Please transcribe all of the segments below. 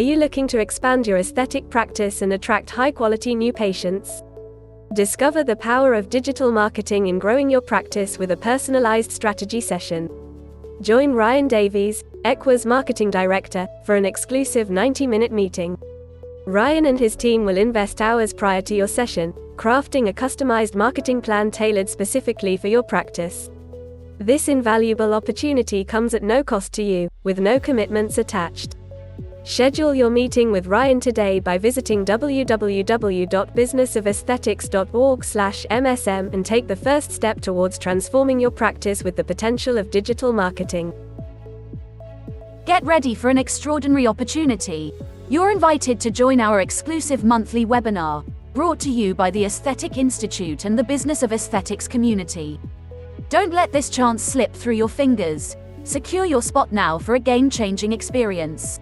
you looking to expand your aesthetic practice and attract high-quality new patients? Discover the power of digital marketing in growing your practice with a personalized strategy session. Join Ryan Davies, Equa's Marketing Director, for an exclusive 90-minute meeting. Ryan and his team will invest hours prior to your session, crafting a customized marketing plan tailored specifically for your practice. This invaluable opportunity comes at no cost to you, with no commitments attached. Schedule your meeting with Ryan today by visiting www.businessofesthetics.org/MSM and take the first step towards transforming your practice with the potential of digital marketing. Get ready for an extraordinary opportunity. You're invited to join our exclusive monthly webinar, brought to you by the Aesthetic Institute and the Business of Aesthetics community. Don't let this chance slip through your fingers. Secure your spot now for a game-changing experience.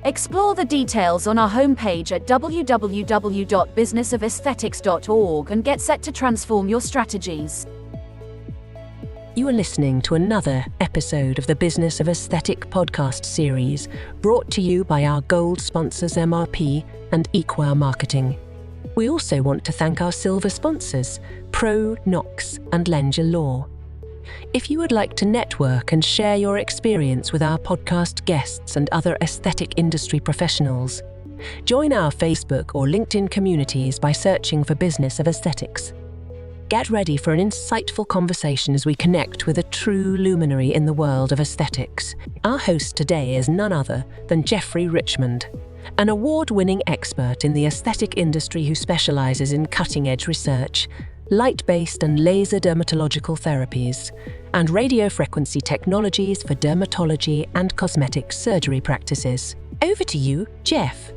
Explore the details on our homepage at www.businessofesthetics.org and get set to transform your strategies. You are listening to another episode of the Business of Aesthetic podcast series, brought to you by our gold sponsors MRP and Equa Marketing. We also want to thank our silver sponsors, Pro, Knox and Lenja Law. If you would like to network and share your experience with our podcast guests and other aesthetic industry professionals, join our Facebook or LinkedIn communities by searching for Business of Aesthetics. Get ready for an insightful conversation as we connect with a true luminary in the world of aesthetics. Our host today is none other than Jeff Richmond, an award-winning expert in the aesthetic industry who specializes in cutting-edge research, light-based and laser dermatological therapies, and radiofrequency technologies for dermatology and cosmetic surgery practices. Over to you, Jeff.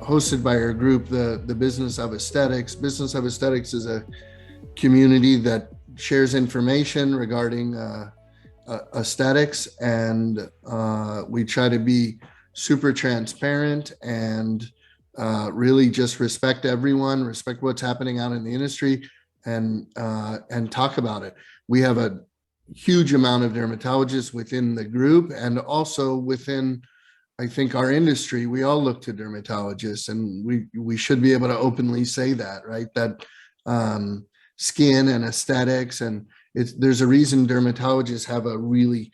Hosted by our group, the Business of Aesthetics. Business of Aesthetics is a community that shares information regarding aesthetics, and we try to be super transparent and really just respect everyone, respect what's happening out in the industry, and talk about it. We have a huge amount of dermatologists within the group, and also within, I think, our industry. We all look to dermatologists, and we should be able to openly say that, right? That skin and aesthetics, and there's a reason dermatologists have a really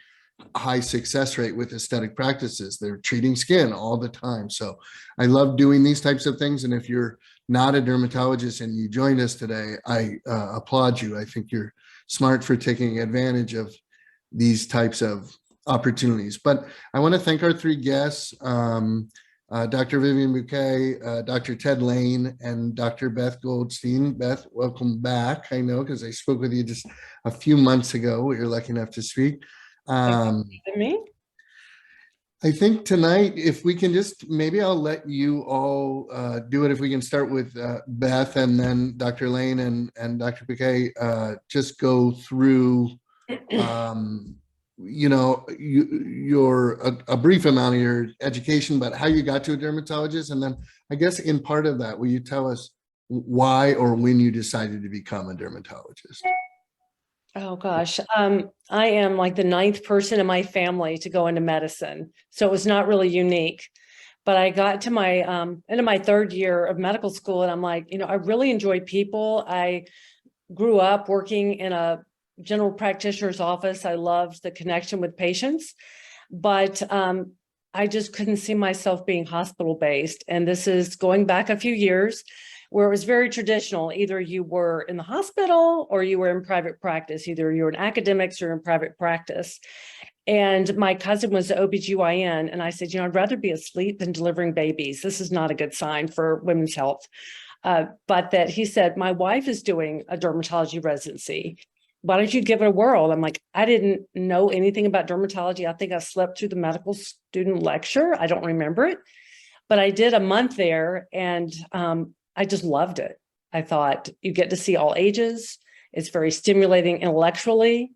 high success rate with aesthetic practices. They're treating skin all the time. So I love doing these types of things. And if you're not a dermatologist and you joined us today, I applaud you. I think you're smart for taking advantage of these types of opportunities. But I want to thank our three guests, Dr. Vivian Bucay, Dr. Ted Lain, and Dr. Beth Goldstein. Beth, welcome back. I know, because I spoke with you just a few months ago. You're lucky enough to speak. Me? I think tonight, if we can just, maybe I'll let you all do it. If we can start with Beth, and then Dr. Lain and Dr. Bucay, just go through, a brief amount of your education, but how you got to a dermatologist. And then I guess in part of that, will you tell us why or when you decided to become a dermatologist? Oh gosh, I am like the ninth person in my family to go into medicine, so it was not really unique. But I got to my into my third year of medical school, and I'm like, I really enjoy people. I grew up working in a general practitioner's office. I loved the connection with patients, but I just couldn't see myself being hospital-based. And this is going back a few years, where it was very traditional. Either you were in the hospital or you were in private practice. Either you were in academics or in private practice. And my cousin was the OBGYN. And I said, I'd rather be asleep than delivering babies. This is not a good sign for women's health. But that he said, my wife is doing a dermatology residency. Why don't you give it a whirl? I'm like, I didn't know anything about dermatology. I think I slept through the medical student lecture. I don't remember it. But I did a month there, and I just loved it. I thought you get to see all ages. It's very stimulating intellectually,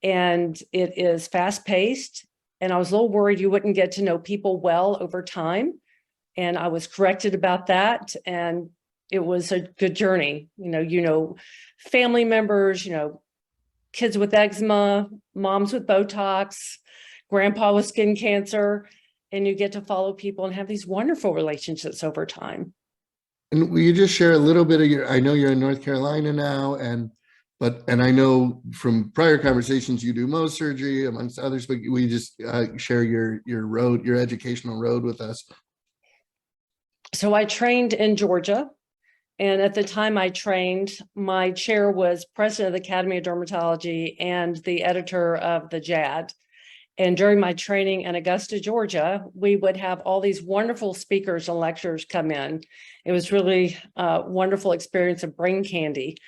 and it is fast paced. And I was a little worried you wouldn't get to know people well over time. And I was corrected about that. And it was a good journey. Family members, kids with eczema, moms with Botox, grandpa with skin cancer. and you get to follow people and have these wonderful relationships over time. And will you just share a little bit of I know you're in North Carolina now, and I know from prior conversations you do Mohs surgery amongst others, but will you just share your educational road with us? So I trained in Georgia. And at the time I trained, my chair was president of the Academy of Dermatology and the editor of the JAD. And during my training in Augusta, Georgia, we would have all these wonderful speakers and lecturers come in. It was really a wonderful experience of brain candy.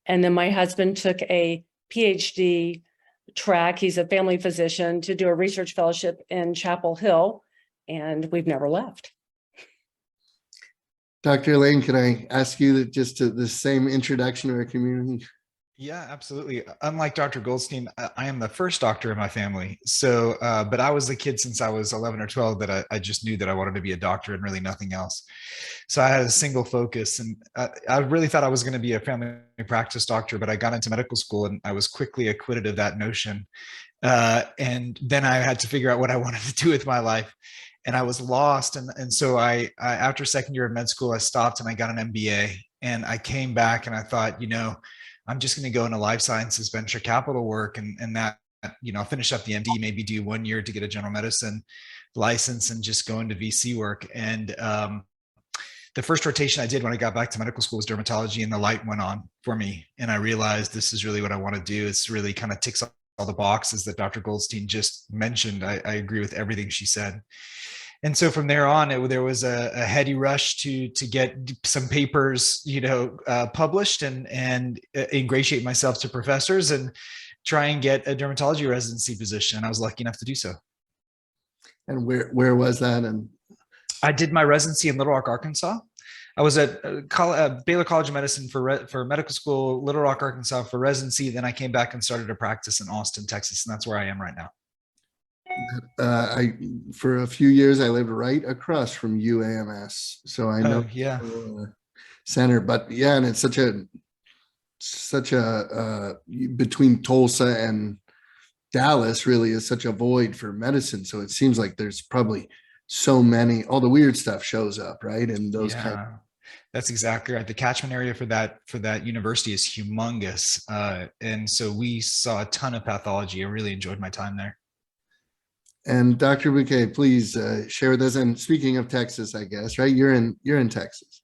And then my husband took a PhD track. He's a family physician to do a research fellowship in Chapel Hill, and we've never left. Dr. Lain, can I ask you that just to the same introduction to our community? Yeah, absolutely. Unlike Dr. Goldstein, I am the first doctor in my family. So, but I was the kid since I was 11 or 12 that I just knew that I wanted to be a doctor and really nothing else. So I had a single focus, and I really thought I was going to be a family practice doctor, but I got into medical school and I was quickly acquitted of that notion. And then I had to figure out what I wanted to do with my life. And I was lost. And so I after second year of med school, I stopped and I got an MBA, and I came back and I thought, I'm just going to go into life sciences, venture capital work. And that, I'll finish up the MD, maybe do 1 year to get a general medicine license and just go into VC work. And the first rotation I did when I got back to medical school was dermatology, and the light went on for me. And I realized this is really what I want to do. It's really kind of ticks all the boxes that Dr. Goldstein just mentioned. I agree with everything she said. And so from there on, there was a heady rush to get some papers, published and ingratiate myself to professors and try and get a dermatology residency position. I was lucky enough to do so. And where was that? And I did my residency in Little Rock, Arkansas. I was at Baylor College of Medicine for medical school, Little Rock, Arkansas for residency. Then I came back and started a practice in Austin, Texas, and that's where I am right now. For a few years, I lived right across from UAMS, so I know center. But yeah, and it's such a between Tulsa and Dallas really is such a void for medicine. So it seems like there's probably so many, all the weird stuff shows up, right? And those that's exactly right. The catchment area for that university is humongous, and so we saw a ton of pathology. I really enjoyed my time there. And Dr. Bucay, please share with us. And speaking of Texas, I guess, right? You're in Texas.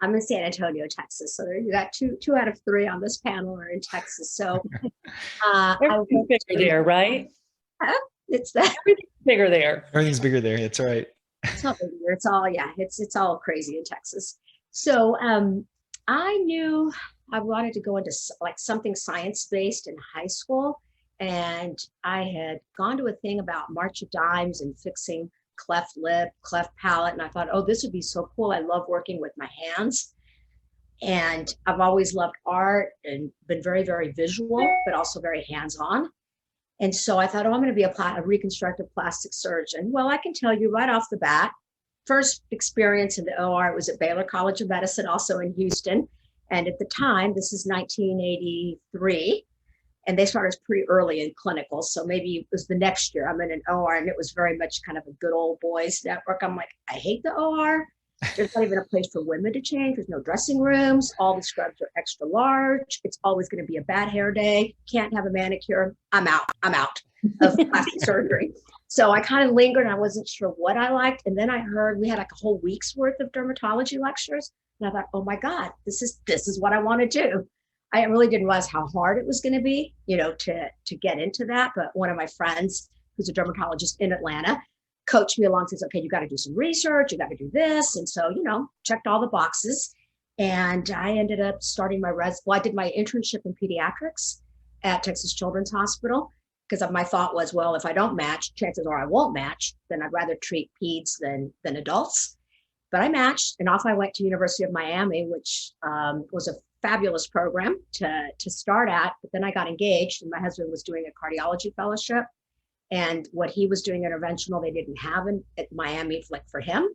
I'm in San Antonio, Texas. So there you got two out of three on this panel are in Texas. So everything's bigger there, right? It's that everything's bigger there. Everything's bigger there. That's right. It's all bigger. It's all crazy in Texas. So I knew I wanted to go into like something science-based in high school. And I had gone to a thing about March of Dimes and fixing cleft lip, cleft palate. And I thought, oh, this would be so cool. I love working with my hands. And I've always loved art and been very, very visual, but also very hands-on. And so I thought, oh, I'm going to be a reconstructive plastic surgeon. Well, I can tell you right off the bat, first experience in the OR was at Baylor College of Medicine, also in Houston. And at the time, this is 1983. And they started pretty early in clinical. So maybe it was the next year I'm in an OR, and it was very much kind of a good old boys network. I'm like, I hate the OR. There's not even a place for women to change. There's no dressing rooms. All the scrubs are extra large. It's always going to be a bad hair day. Can't have a manicure. I'm out of plastic surgery. So I kind of lingered and I wasn't sure what I liked. And then I heard we had like a whole week's worth of dermatology lectures. And I thought, oh my God, this is what I want to do. I really didn't realize how hard it was going to be, to get into that. But one of my friends, who's a dermatologist in Atlanta, coached me along, says, okay, you got to do some research, you got to do this. And so, checked all the boxes. And I ended up starting I did my internship in pediatrics at Texas Children's Hospital, because my thought was, well, if I don't match, chances are I won't match, then I'd rather treat peds than adults. But I matched, and off I went to University of Miami, which was a fabulous program to start at. But then I got engaged, and my husband was doing a cardiology fellowship, and what he was doing interventional they didn't have at Miami for him.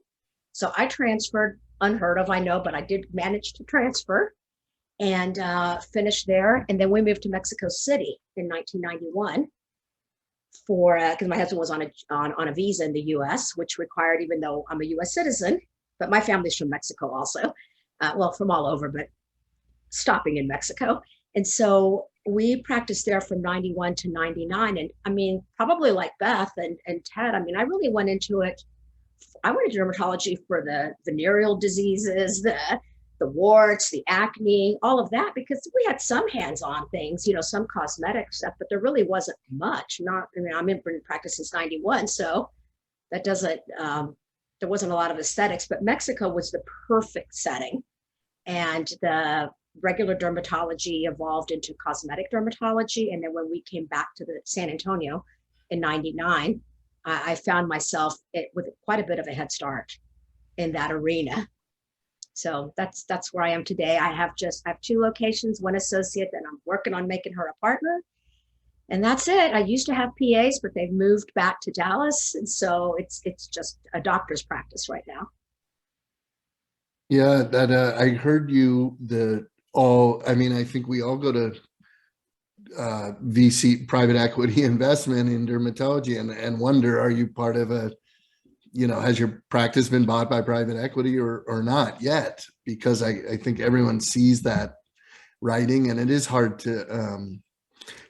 So I transferred, unheard of, I know, but I did manage to transfer and finished there. And then we moved to Mexico City in 1991. for because my husband was on a visa in the U.S., which required, even though I'm a U.S. citizen, but my family's from Mexico also, well, from all over, but stopping in Mexico. And so we practiced there from 91 to 99. And I mean, probably like Beth and Ted, I mean, I really went into it. I went into dermatology for the venereal diseases, the warts, the acne, all of that, because we had some hands-on things, some cosmetic stuff, but there really wasn't much. I'm in practice since 91, so that doesn't, there wasn't a lot of aesthetics, but Mexico was the perfect setting. And the regular dermatology evolved into cosmetic dermatology. And then when we came back to the San Antonio in 99, I found myself with quite a bit of a head start in that arena. So that's where I am today. I have 2 locations, one associate that I'm working on making her a partner. And that's it. I used to have PAs, but they've moved back to Dallas. And so it's just a doctor's practice right now. Yeah, that I heard you I think we all go to VC, private equity investment in dermatology and wonder, are you part of has your practice been bought by private equity or not yet? Because I think everyone sees that writing, and it is hard to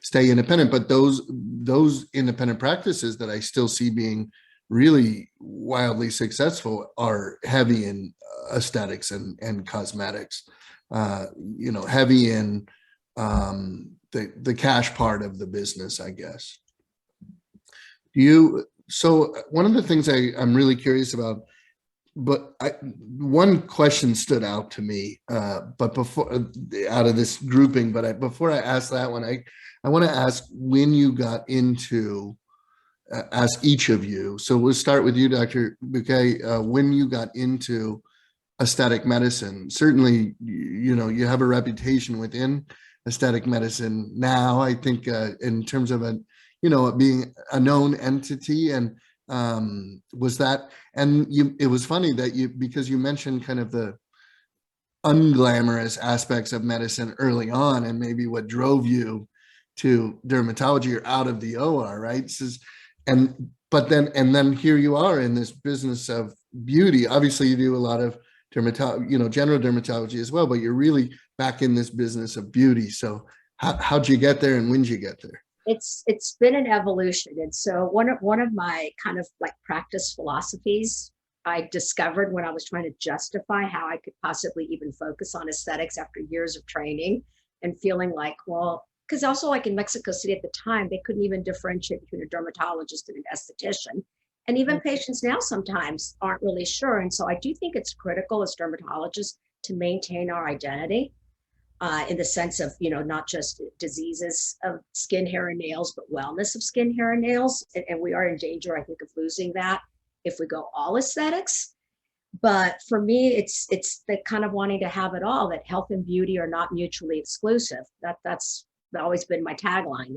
stay independent. But those independent practices that I still see being really wildly successful are heavy in aesthetics and cosmetics, heavy in the cash part of the business, I guess. So one of the things I'm really curious about, but one question stood out to me, but before out of this grouping, but before I ask that one, I want to ask when you got into, ask each of you. So we'll start with you, Dr. Bucay, when you got into aesthetic medicine. Certainly, you have a reputation within aesthetic medicine now, I think, in terms of being a known entity. And was that, and it was funny that because you mentioned kind of the unglamorous aspects of medicine early on, and maybe what drove you to dermatology or out of the OR, right? But then here you are in this business of beauty. Obviously, you do a lot of general dermatology as well, but you're really back in this business of beauty. So how'd you get there, and when did you get there? It's been an evolution. And so one of my kind of like practice philosophies I discovered when I was trying to justify how I could possibly even focus on aesthetics after years of training and feeling like, well, because also like in Mexico City at the time, they couldn't even differentiate between a dermatologist and an esthetician. And even patients now sometimes aren't really sure. And so I do think it's critical as dermatologists to maintain our identity in the sense of, not just diseases of skin, hair, and nails, but wellness of skin, hair, and nails. And we are in danger, I think, of losing that if we go all aesthetics. But for me, it's the kind of wanting to have it all, that health and beauty are not mutually exclusive. That's always been my tagline.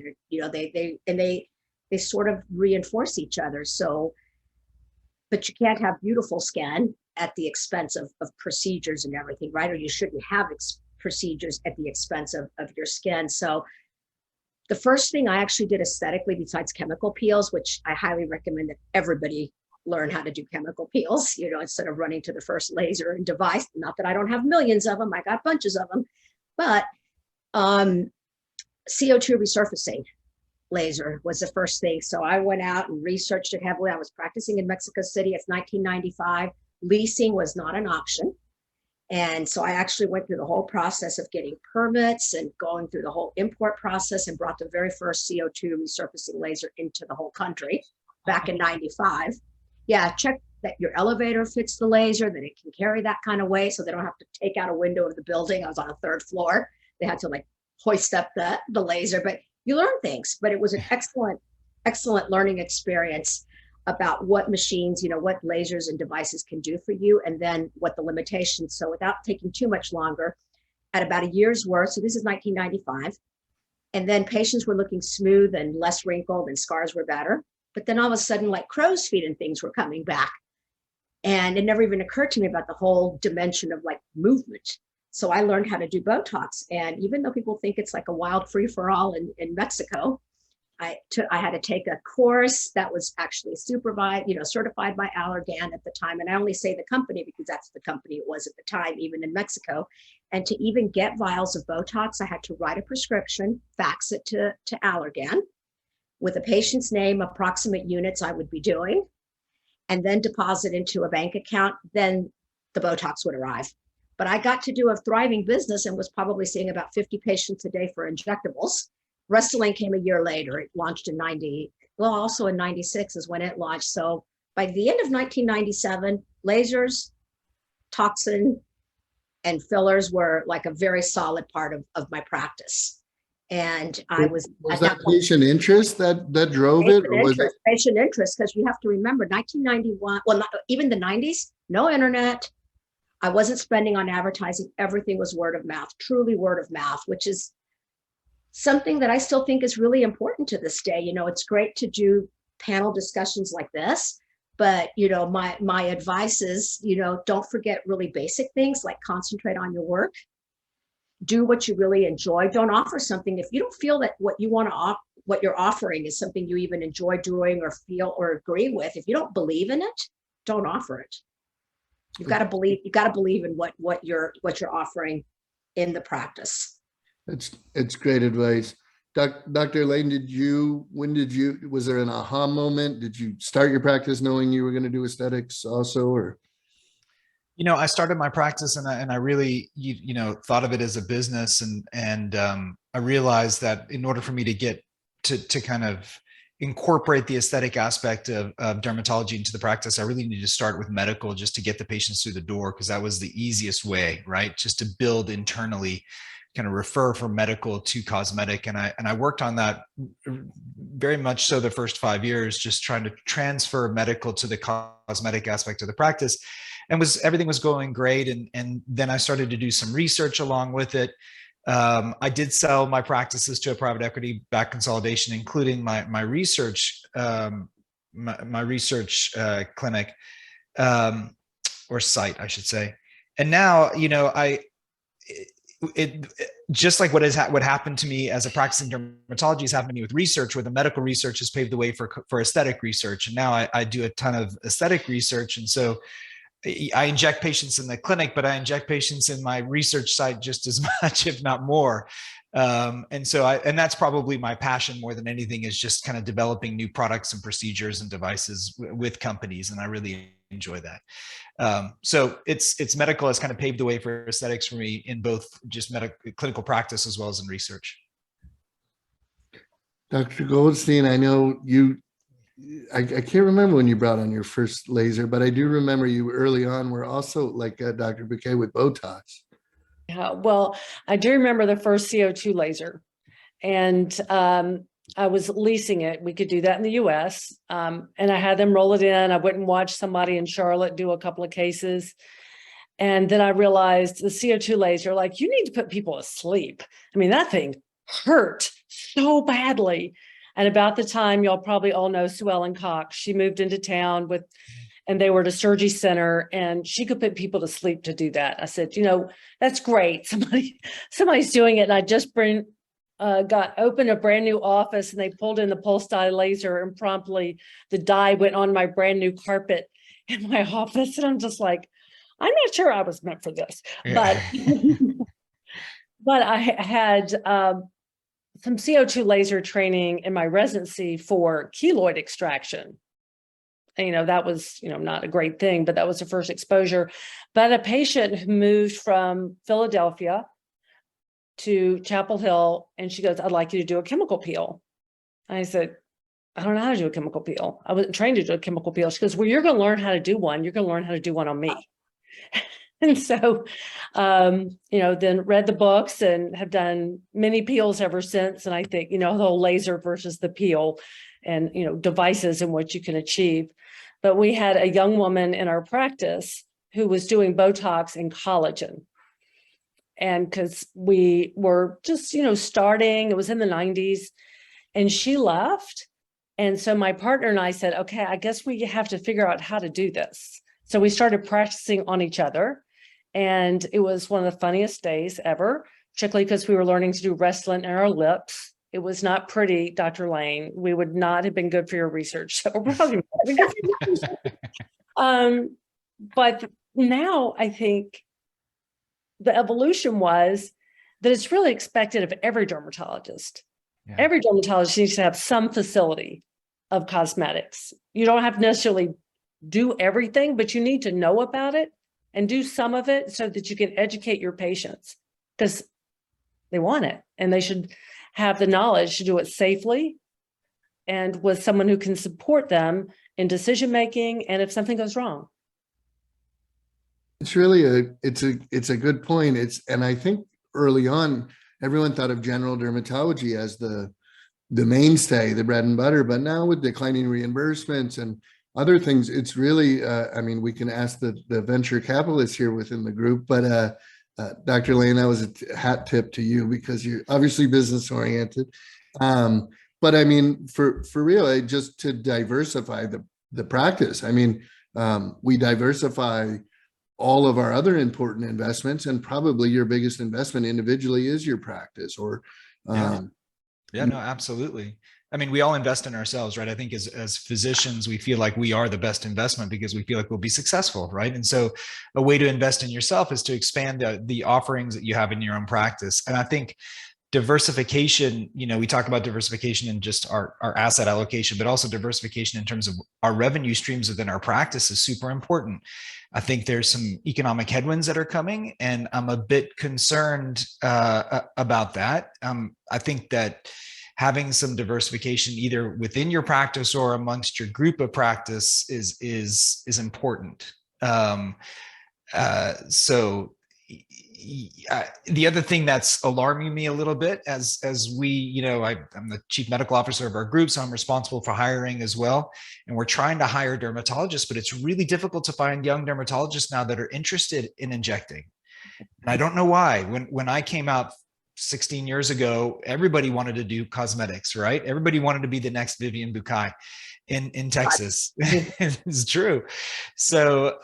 They sort of reinforce each other. So, but you can't have beautiful skin at the expense of procedures and everything, right? Or you shouldn't have procedures at the expense of your skin. So the first thing I actually did aesthetically, besides chemical peels, which I highly recommend that everybody learn how to do chemical peels, instead of running to the first laser and device. Not that I don't have millions of them, I got bunches of them, but CO2 resurfacing laser was the first thing. So I went out and researched it heavily. I was practicing in Mexico City. It's 1995. Leasing was not an option. And so I actually went through the whole process of getting permits and going through the whole import process and brought the very first CO2 resurfacing laser into the whole country back in 95. Yeah, check that your elevator fits the laser, that it can carry that kind of weight so they don't have to take out a window of the building. I was on a 3rd floor. They had to hoist up the laser, but you learn things. But it was an excellent learning experience about what machines, what lasers and devices can do for you, and then what the limitations. So without taking too much longer, at about a year's worth, so this is 1995, and then patients were looking smooth and less wrinkled and scars were better. But then all of a sudden, crow's feet and things were coming back. And it never even occurred to me about the whole dimension of movement. So I learned how to do Botox. And even though people think it's like a wild free for all in Mexico, I had to take a course that was actually supervised, certified by Allergan at the time. And I only say the company because that's the company it was at the time, even in Mexico. And to even get vials of Botox, I had to write a prescription, fax it to Allergan with a patient's name, approximate units I would be doing, and then deposit into a bank account. Then the Botox would arrive. But I got to do a thriving business and was probably seeing about 50 patients a day for injectables. Restylane came a year later. It launched in also in 96 is when it launched. So by the end of 1997, lasers, toxin, and fillers were like a very solid part of my practice. And I was that patient interest that drove it? Or was it patient interest? Because you have to remember 1991, well, not, even the 90s, no internet. I wasn't spending on advertising. Everything was word of mouth, truly word of mouth, which is something that I still think is really important to this day. It's great to do panel discussions like this, but my advice is, don't forget really basic things like concentrate on your work, do what you really enjoy. Don't offer something if you don't feel that what you're offering is something you even enjoy doing or feel or agree with. If you don't believe in it, don't offer it. You've got to believe in what you're offering in the practice. It's great advice. Dr. Lain, was there an aha moment? Did you start your practice knowing you were going to do aesthetics also, or? I started my practice and I really, thought of it as a business. And I realized that in order for me to get to kind of incorporate the aesthetic aspect of dermatology into the practice, I really needed to start with medical just to get the patients through the door, because that was the easiest way, right? Just to build internally, kind of refer from medical to cosmetic. And I worked on that very much so the first 5 years, just trying to transfer medical to the cosmetic aspect of the practice. And everything was going great. And then I started to do some research along with it. I did sell my practices to a private equity backed consolidation, including my research, my research clinic, or site, I should say. And now, it just like what happened to me as a practicing dermatology has happened to me with research, where the medical research has paved the way for aesthetic research. And now I do a ton of aesthetic research. And so I inject patients in the clinic, but I inject patients in my research site just as much, if not more. And that's probably my passion more than anything, is just kind of developing new products and procedures and devices with companies. And I really enjoy that. So it's medical has kind of paved the way for aesthetics for me in both just clinical practice as well as in research. Dr. Goldstein, I know I can't remember when you brought on your first laser, but I do remember you early on were also like Dr. Bucay with Botox. Yeah, well, I do remember the first CO2 laser, and I was leasing it. We could do that in the US. And I had them roll it in. I went and watched somebody in Charlotte do a couple of cases. And then I realized the CO2 laser, like, you need to put people to sleep. I mean, that thing hurt so badly. And about the time, y'all probably all know Sue Ellen Cox, she moved into town and they were at a surgery center, and she could put people to sleep to do that. I said, that's great. Somebody's doing it. And I just opened a brand new office, and they pulled in the pulse dye laser, and promptly the dye went on my brand new carpet in my office. And I'm just like, I'm not sure I was meant for this, yeah. But I had some CO2 laser training in my residency for keloid extraction. And, that was, not a great thing, but that was the first exposure. But a patient who moved from Philadelphia to Chapel Hill, and she goes, I'd like you to do a chemical peel. I said, I don't know how to do a chemical peel. I wasn't trained to do a chemical peel. She goes, well, you're going to learn how to do one. You're going to learn how to do one on me. And so, then read the books and have done many peels ever since. And I think, the whole laser versus the peel and, devices and what you can achieve. But we had a young woman in our practice who was doing Botox and collagen. And because we were just, starting, it was in the 90s, and she left. And so my partner and I said, okay, I guess we have to figure out how to do this. So we started practicing on each other. And it was one of the funniest days ever, particularly because we were learning to do Restylane in our lips It was not pretty, Dr. Lain. We would not have been good for your research. So we're probably not been good for your research. But now I think the evolution was that it's really expected of every dermatologist. Yeah. Every dermatologist needs to have some facility of cosmetics. You don't have to necessarily do everything, but you need to know about it and do some of it so that you can educate your patients, because they want it and they should have the knowledge to do it safely and with someone who can support them in decision making and if something goes wrong. It's really it's a good point. And I think early on, everyone thought of general dermatology as the mainstay, the bread and butter, but now with declining reimbursements and other things, it's really, I mean, we can ask the venture capitalists here within the group, but Dr. Lain, that was a hat tip to you because you're obviously business oriented. But I mean, for real, just to diversify the practice. I mean, we diversify all of our other important investments, and probably your biggest investment individually is your practice. Or no, absolutely. I mean, we all invest in ourselves, right? I think as physicians, we feel like we are the best investment because we feel like we'll be successful, right? And so a way to invest in yourself is to expand the offerings that you have in your own practice. And I think diversification, we talk about diversification in just our asset allocation, but also diversification in terms of our revenue streams within our practice is super important. I think there's some economic headwinds that are coming, and I'm a bit concerned about that. I think that having some diversification either within your practice or amongst your group of practice is important. So the other thing that's alarming me a little bit as we, I'm the chief medical officer of our group, so I'm responsible for hiring as well. And we're trying to hire dermatologists, but it's really difficult to find young dermatologists now that are interested in injecting. And I don't know why. When I came out 16 years ago, everybody wanted to do cosmetics, right? Everybody wanted to be the next Vivian Bucay in Texas. It's true. So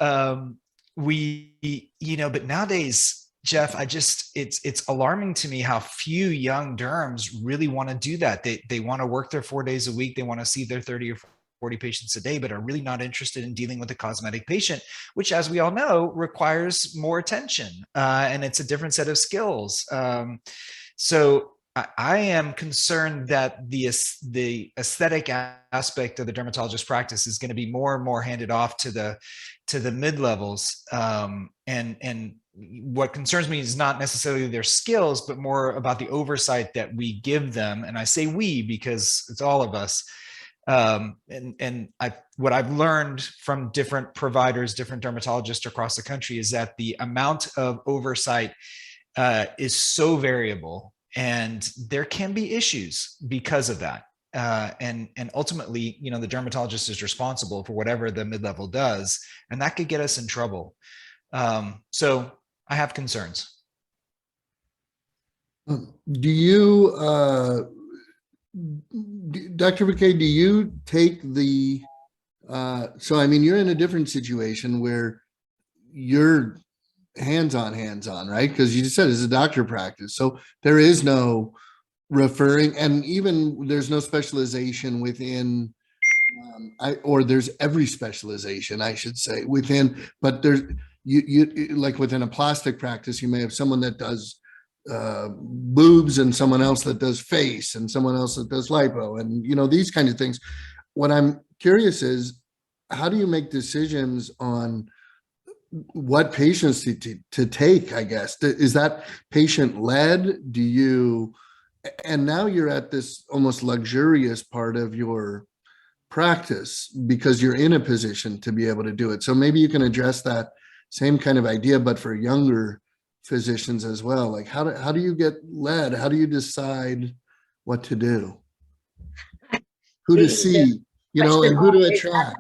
but nowadays, Jeff, it's alarming to me how few young derms really want to do that. They want to work there 4 days a week. They want to see their 30 or 40 patients a day, but are really not interested in dealing with a cosmetic patient, which, as we all know, requires more attention, and it's a different set of skills. So I am concerned that the aesthetic aspect of the dermatologist practice is going to be more and more handed off to the mid-levels. And what concerns me is not necessarily their skills, but more about the oversight that we give them. And I say we because it's all of us. What I've learned from different providers, different dermatologists across the country, is that the amount of oversight is so variable, and there can be issues because of that. And ultimately, the dermatologist is responsible for whatever the mid-level does, and that could get us in trouble. So I have concerns. Do you, Dr. Bucay, do you take so I mean, you're in a different situation where you're hands-on, right? Because you just said it's a doctor practice. So there is no referring, and even there's no specialization within, or there's every specialization, I should say, within, but there's, you like within a plastic practice, you may have someone that does boobs and someone else that does face and someone else that does lipo and, these kind of things. What I'm curious is, how do you make decisions on what patients to take, I guess? Is that patient led? And now you're at this almost luxurious part of your practice because you're in a position to be able to do it. So maybe you can address that same kind of idea, but for younger physicians as well. Like how do you get led? How do you decide what to do? Who to see, and who to attract?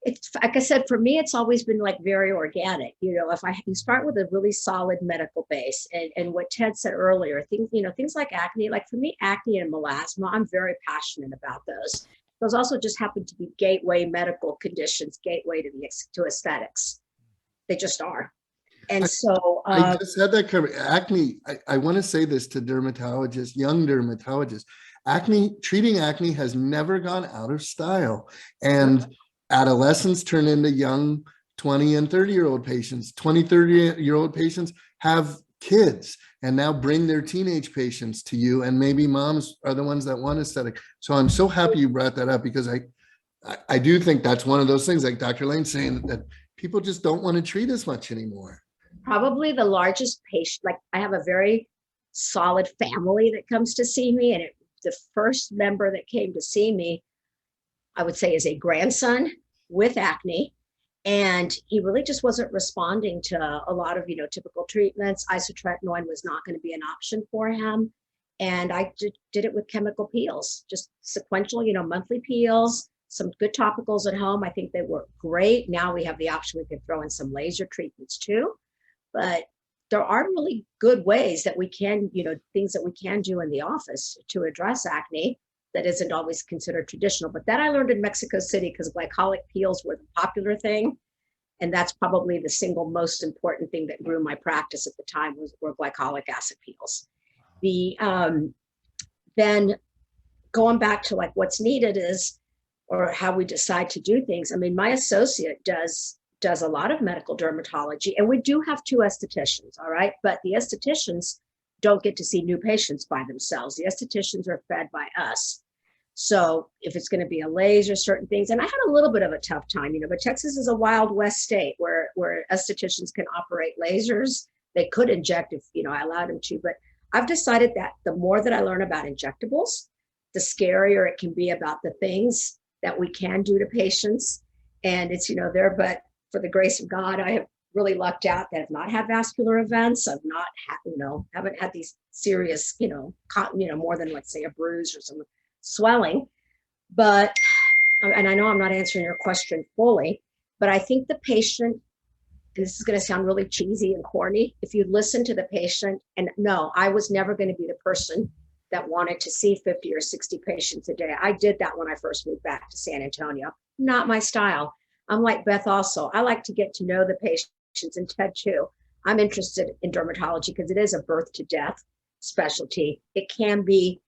It's like I said, for me, it's always been like very organic. If you start with a really solid medical base, and what Ted said earlier, things like acne, like for me, acne and melasma, I'm very passionate about those. Those also just happen to be gateway medical conditions, gateway to aesthetics. They just are. And so, I just had that covered. Acne, I want to say this to dermatologists, young dermatologists. Treating acne has never gone out of style. And adolescents turn into young 20 and 30-year-old patients. 20, 30-year-old patients have kids and now bring their teenage patients to you. And maybe moms are the ones that want aesthetic. So I'm so happy you brought that up, because I do think that's one of those things, like Dr. Lain saying, that people just don't want to treat as much anymore. probably the largest patient, like I have a very solid family that comes to see me. And the first member that came to see me, I would say, is a grandson with acne. And he really just wasn't responding to a lot of, typical treatments. Isotretinoin was not going to be an option for him. And I did it with chemical peels, just sequential, monthly peels, some good topicals at home. I think they work great. Now we have the option, we can throw in some laser treatments too. But there are really good ways that we can, things that we can do in the office to address acne that isn't always considered traditional. But that I learned in Mexico City, because glycolic peels were the popular thing. And that's probably the single most important thing that grew my practice at the time were glycolic acid peels. Then going back to like what's needed is, or how we decide to do things. I mean, my associate does a lot of medical dermatology, and we do have 2 estheticians, all right? But the estheticians don't get to see new patients by themselves. The estheticians are fed by us. So if it's going to be a laser, certain things, and I had a little bit of a tough time, but Texas is a Wild West state where estheticians can operate lasers. They could inject if, I allowed them to, but I've decided that the more that I learn about injectables, the scarier it can be about the things that we can do to patients. And it's, there, but for the grace of God, I have really lucked out that I've not had vascular events. I've not had, haven't had these serious, more than, let's say, a bruise or some swelling. But, and I know I'm not answering your question fully, but I think the patient, and this is going to sound really cheesy and corny, if you listen to the patient, and no, I was never going to be the person that wanted to see 50 or 60 patients a day. I did that when I first moved back to San Antonio. Not my style. I'm like Beth also. I like to get to know the patients, and Ted too. I'm interested in dermatology because it is a birth to death specialty. It can be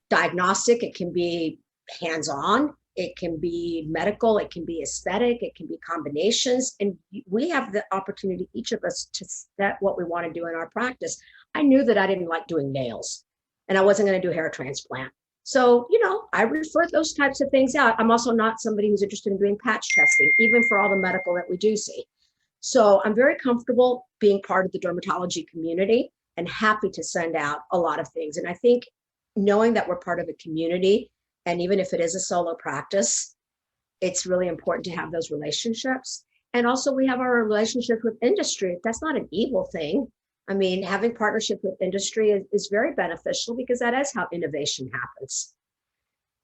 diagnostic, it can be hands-on, it can be medical, it can be aesthetic, it can be combinations. And we have the opportunity, each of us, to set what we want to do in our practice. I knew that I didn't like doing nails, and I wasn't going to do hair transplant. So, I refer those types of things out. I'm also not somebody who's interested in doing patch testing, even for all the medical that we do see. So I'm very comfortable being part of the dermatology community and happy to send out a lot of things. And I think knowing that we're part of a community, and even if it is a solo practice, it's really important to have those relationships. And also we have our relationship with industry. That's not an evil thing. I mean, having partnership with industry is very beneficial, because that is how innovation happens.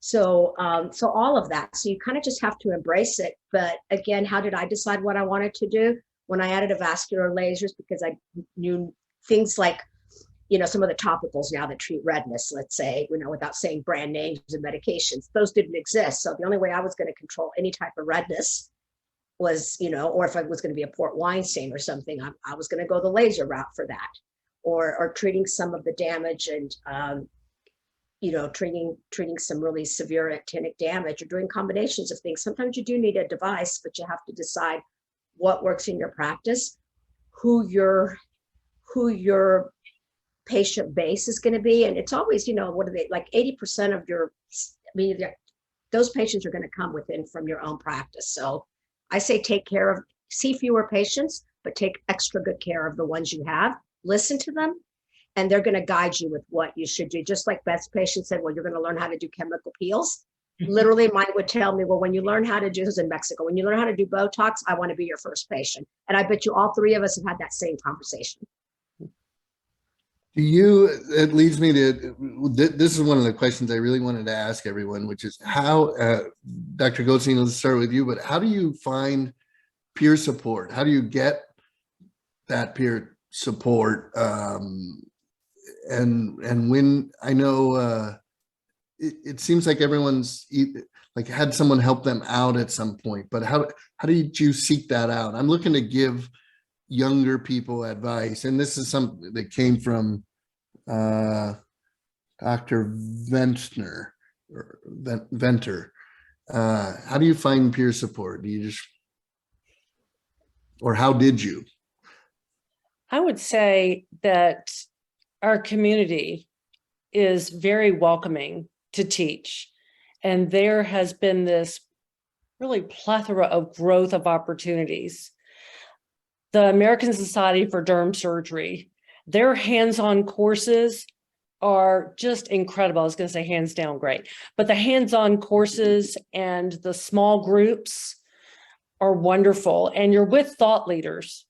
So, so all of that. So you kind of just have to embrace it. But again, how did I decide what I wanted to do? When I added a vascular lasers, because I knew things like, some of the topicals now that treat redness, let's say, without saying brand names and medications, those didn't exist. So the only way I was going to control any type of redness was, or if I was going to be a port wine stain or something, I was going to go the laser route for that, or treating some of the damage and, treating some really severe actinic damage, or doing combinations of things. Sometimes you do need a device, but you have to decide what works in your practice, who your patient base is going to be. And it's always, what are they, like 80% of your, those patients are going to come from your own practice. So I say see fewer patients, but take extra good care of the ones you have, listen to them, and they're going to guide you with what you should do. Just like Beth's patient said, well, you're going to learn how to do chemical peels. Literally, mine would tell me, well, when you learn how to do this in Mexico, when you learn how to do Botox, I want to be your first patient. And I bet you all 3 of us have had that same conversation. It leads me to, this is one of the questions I really wanted to ask everyone, which is how, Dr. Goldstein, let's start with you, but how do you find peer support? How do you get that peer support? And when, I know it seems like everyone's like had someone help them out at some point, but how did you seek that out? I'm looking to give younger people advice, and this is something that came from Dr. Venter. How do you find peer support? Do you just, or how did you? I would say that our community is very welcoming to teach. And there has been this really plethora of growth of opportunities. The American Society for Derm Surgery, their hands-on courses are just incredible. I was going to say hands down great, but the hands-on courses and the small groups are wonderful. And you're with thought leaders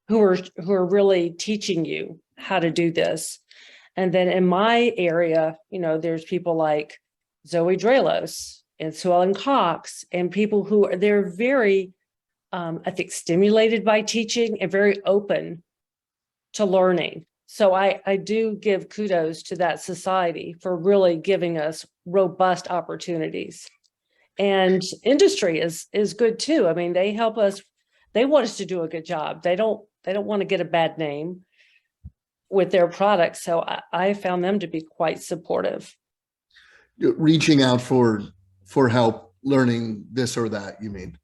who are really teaching you how to do this. And then in my area, there's people like Zoe Dralos and Sue Ellen Cox, and people who they're very, I think, stimulated by teaching and very open to learning. So I do give kudos to that society for really giving us robust opportunities. And industry is good too. I mean, they help us. They want us to do a good job. They don't want to get a bad name with their products. So I found them to be quite supportive. Reaching out for help learning this or that, you mean?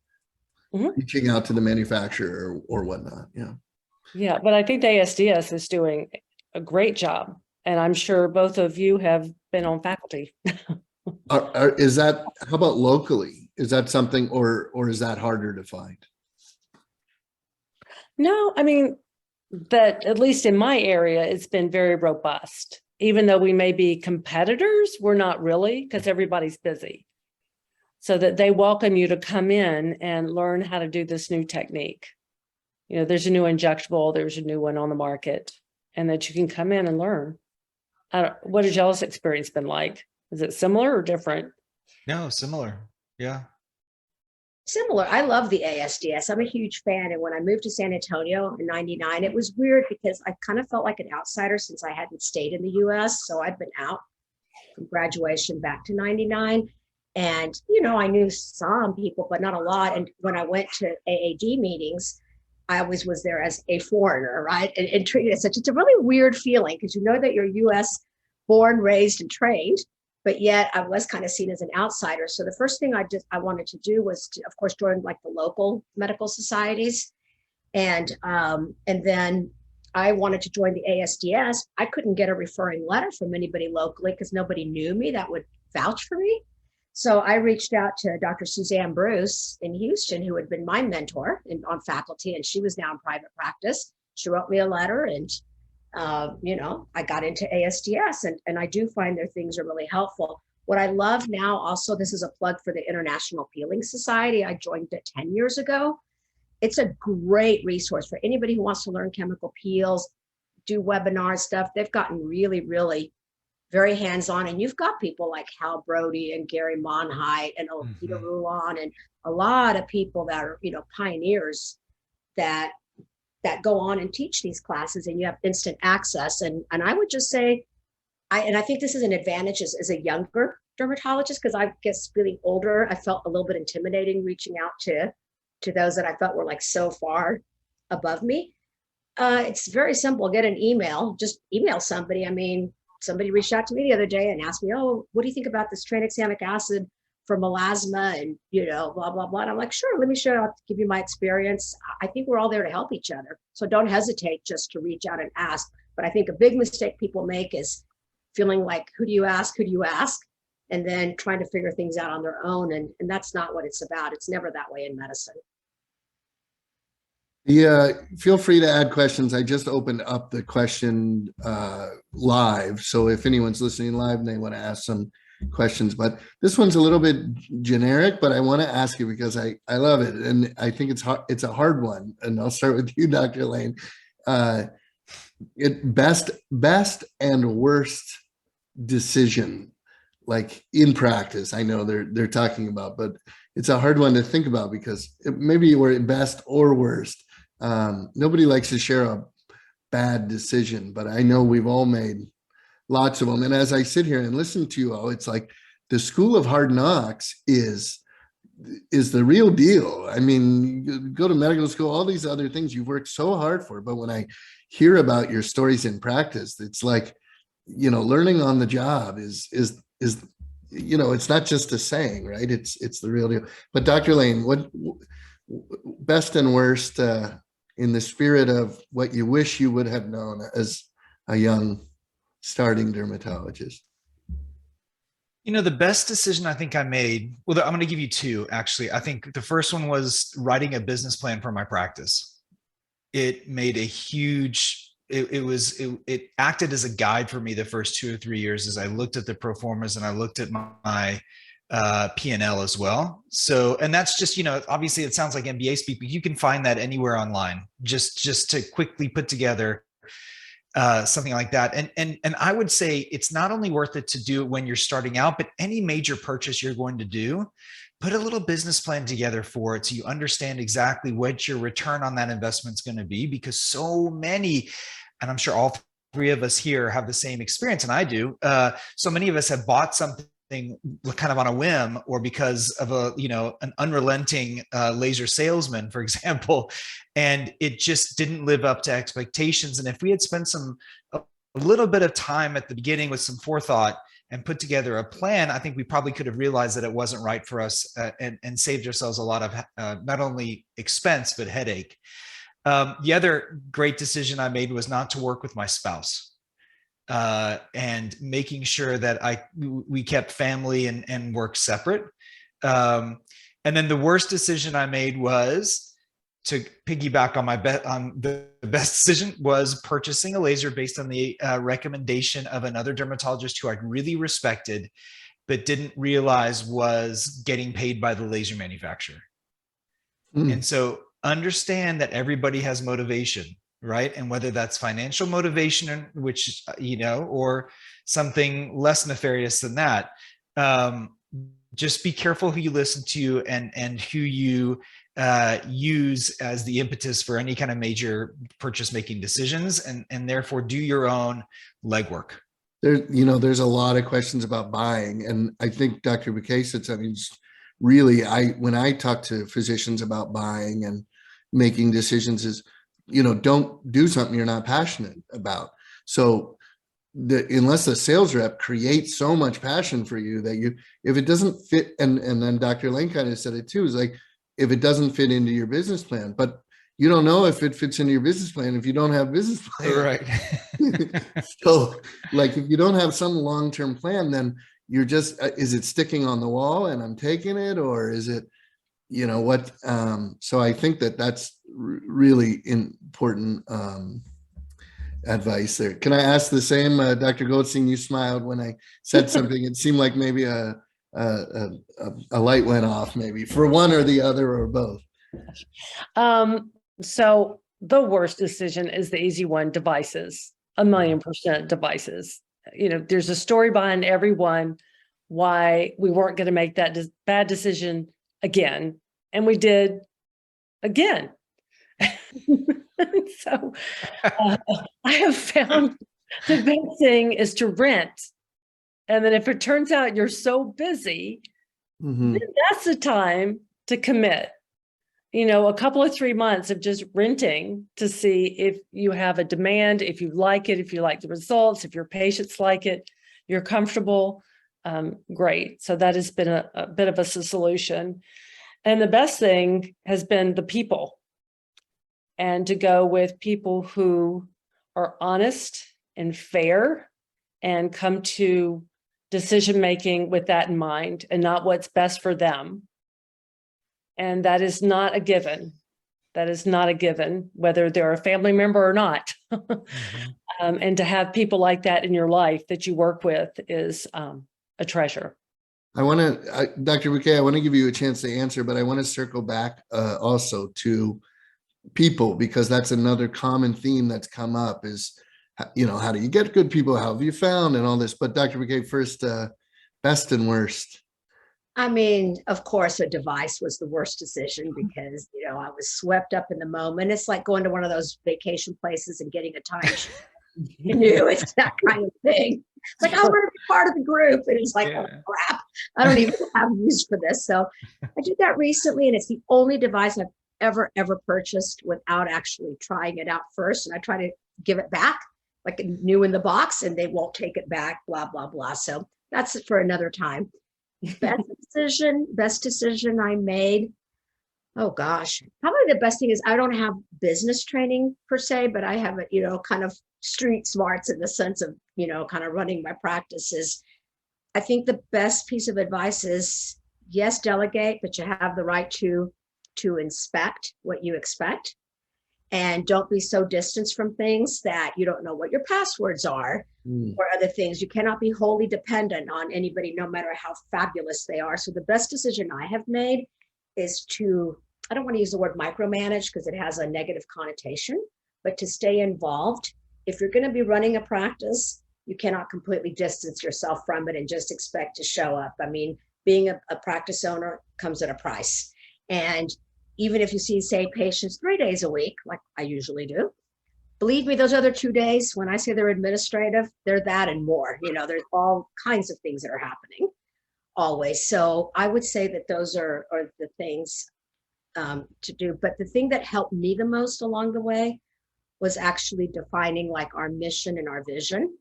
Mm-hmm. Reaching out to the manufacturer or whatnot. Yeah. Yeah, but I think the ASDS is doing a great job. And I'm sure both of you have been on faculty. Is that, how about locally? Is that something, or is that harder to find? No, I mean, that at least in my area, it's been very robust. Even though we may be competitors, we're not really, because everybody's busy. So that they welcome you to come in and learn how to do this new technique. There's a new injectable, there's a new one on the market, and that you can come in and learn. What has y'all's experience been like? Is it similar or different? No, similar. Yeah. Similar. I love the ASDS. I'm a huge fan. And when I moved to San Antonio in '99, it was weird because I kind of felt like an outsider since I hadn't stayed in the US. So I'd been out from graduation back to '99. And, I knew some people, but not a lot. And when I went to AAD meetings, I always was there as a foreigner, right? And treated as such. It's a really weird feeling because you know that you're US born, raised, and trained, but yet I was kind of seen as an outsider. So the first thing I wanted to do was to, of course, join like the local medical societies. And then I wanted to join the ASDS. I couldn't get a referring letter from anybody locally because nobody knew me that would vouch for me. So I reached out to Dr. Suzanne Bruce in Houston, who had been my mentor on faculty, and she was now in private practice. She wrote me a letter, and I got into ASDS, and I do find their things are really helpful. What I love now also, this is a plug for the International Peeling Society. I joined it 10 years ago. It's a great resource for anybody who wants to learn chemical peels, do webinar stuff. They've gotten really, really very hands-on, and you've got people like Hal Brody and Gary Monheit and Peter Rulon and a lot of people that are, pioneers that go on and teach these classes, and you have instant access. And I would just say, I think this is an advantage as a younger dermatologist, because I guess feeling older, I felt a little bit intimidating reaching out to those that I felt were like so far above me. It's very simple. Get an email, just email somebody. I mean, somebody reached out to me the other day and asked me, oh, what do you think about this tranexamic acid for melasma and, blah, blah, blah. And I'm like, sure, let me show you, I'll give you my experience. I think we're all there to help each other. So don't hesitate just to reach out and ask. But I think a big mistake people make is feeling like, who do you ask? And then trying to figure things out on their own. And that's not what it's about. It's never that way in medicine. Yeah, feel free to add questions. I just opened up the question live. So if anyone's listening live and they want to ask some questions, but this one's a little bit generic, but I want to ask you because I love it. And I think it's a hard one. And I'll start with you, Dr. Lain. Best and worst decision, like in practice, I know they're talking about, but it's a hard one to think about because maybe you were best or worst. Nobody likes to share a bad decision, but I know we've all made lots of them. And as I sit here and listen to you all, it's like the school of hard knocks is is the real deal. I mean, you go to medical school, all these other things you've worked so hard for. But when I hear about your stories in practice, it's like, learning on the job is it's not just a saying, right? It's the real deal. But Dr. Lain, what best and worst in the spirit of what you wish you would have known as a young starting dermatologist? The best decision I think I made, well, I'm going to give you two, actually. I think the first one was writing a business plan for my practice. It made a huge, it acted as a guide for me the first 2 or 3 years as I looked at the pro formas and I looked at my P&L as well. So, and that's just, obviously it sounds like MBA speak, but you can find that anywhere online, just to quickly put together something like that. And I would say it's not only worth it to do it when you're starting out, but any major purchase you're going to do, put a little business plan together for it so you understand exactly what your return on that investment is going to be, because so many, and I'm sure all three of us here have the same experience, and I do. So many of us have bought something kind of on a whim, or because of an unrelenting laser salesman, for example, and it just didn't live up to expectations. And if we had spent a little bit of time at the beginning with some forethought and put together a plan, I think we probably could have realized that it wasn't right for us and saved ourselves a lot of not only expense, but headache. The other great decision I made was not to work with my spouse. And making sure that we kept family and work separate. And then the worst decision I made was to piggyback on the best decision was purchasing a laser based on the recommendation of another dermatologist who I really respected, but didn't realize was getting paid by the laser manufacturer. And so understand that everybody has motivation, right? And whether that's financial motivation, which, or something less nefarious than that, just be careful who you listen to and who you use as the impetus for any kind of major purchase making decisions, and therefore do your own legwork. There's a lot of questions about buying. And I think Dr. Bucay said something really, when I talk to physicians about buying and making decisions is, don't do something you're not passionate about. So unless the sales rep creates so much passion for you that if it doesn't fit, and then Dr. Lain kind of said it too, is like, if it doesn't fit into your business plan, but you don't know if it fits into your business plan if you don't have business plan. Right. So like, if you don't have some long-term plan, then you're just, is it sticking on the wall and I'm taking it, or is it, what? So I think that's really important advice there. Can I ask the same, Dr. Goldstein? You smiled when I said something. It seemed like maybe a light went off, maybe for one or the other or both. So the worst decision is the easy one: devices. 1,000,000% devices. There's a story behind every one why we weren't going to make that bad decision again, and we did again. So I have found the best thing is to rent. And then if it turns out you're so busy, then that's the time to commit. A couple of 3 months of just renting to see if you have a demand, if you like it, if you like the results, if your patients like it, you're comfortable, great. So that has been a bit of a solution. And the best thing has been the people, and to go with people who are honest and fair and come to decision-making with that in mind and not what's best for them. And that is not a given. That is not a given, whether they're a family member or not. And to have people like that in your life that you work with is a treasure. Dr. Bucay, I want to give you a chance to answer, but I want to circle back also to people, because that's another common theme that's come up is, how do you get good people? How have you found and all this? But Dr. Bucay, first, best and worst. I mean, of course, a device was the worst decision because, I was swept up in the moment. It's like going to one of those vacation places and getting a timeshare. It's that kind of thing. It's like, I want to be part of the group. And it's like, Yeah. oh, crap. I don't even have use for this. So I did that recently, and it's the only device I've ever purchased without actually trying it out first. And I try to give it back, like new in the box, and they won't take it back, blah, blah, blah. So that's it for another time. Best decision I made. Oh gosh, probably the best thing is I don't have business training per se, but I have it, kind of street smarts in the sense of, kind of running my practices. I think the best piece of advice is, yes, delegate, but you have the right to inspect what you expect. And don't be so distanced from things that you don't know what your passwords are or other things. You cannot be wholly dependent on anybody, no matter how fabulous they are. So the best decision I have made is I don't want to use the word micromanage because it has a negative connotation, but to stay involved. If you're going to be running a practice, you cannot completely distance yourself from it and just expect to show up. I mean, being a practice owner comes at a price. And even if you see, say, patients 3 days a week, like I usually do, believe me, those other 2 days, when I say they're administrative, they're that and more. There's all kinds of things that are happening always. So I would say that those are the things to do. But the thing that helped me the most along the way was actually defining like our mission and our vision.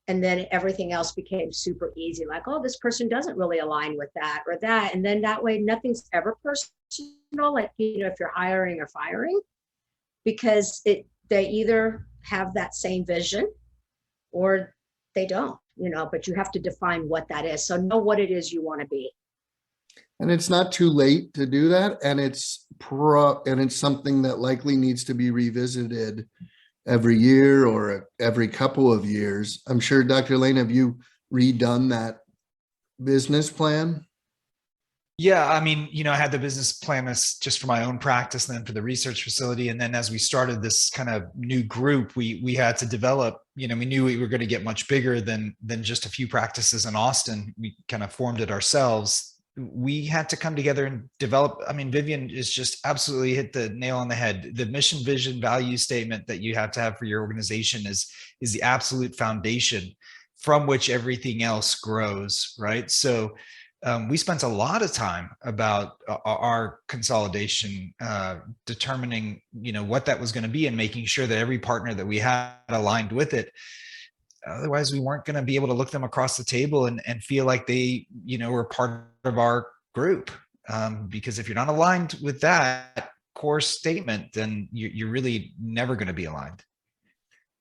And then everything else became super easy. Like, oh, this person doesn't really align with that or that. And then that way, nothing's ever personal. Like, if you're hiring or firing, because they either have that same vision or they don't, but you have to define what that is. So know what it is you want to be. And it's not too late to do that. And it's something that likely needs to be revisited every year or every couple of years. I'm sure, Dr. Lain, have you redone that business plan? Yeah, I mean, I had the business plan as just for my own practice, and then for the research facility. And then as we started this kind of new group, we had to develop, we knew we were going to get much bigger than just a few practices in Austin. We kind of formed it ourselves. We had to come together and develop. I mean, Vivian is just absolutely hit the nail on the head. The mission, vision, value statement that you have to have for your organization is the absolute foundation from which everything else grows, right? So we spent a lot of time about our consolidation, determining, what that was going to be and making sure that every partner that we had aligned with it. Otherwise, we weren't going to be able to look them across the table and feel like they, were part of our group. Because if you're not aligned with that core statement, then you're really never going to be aligned.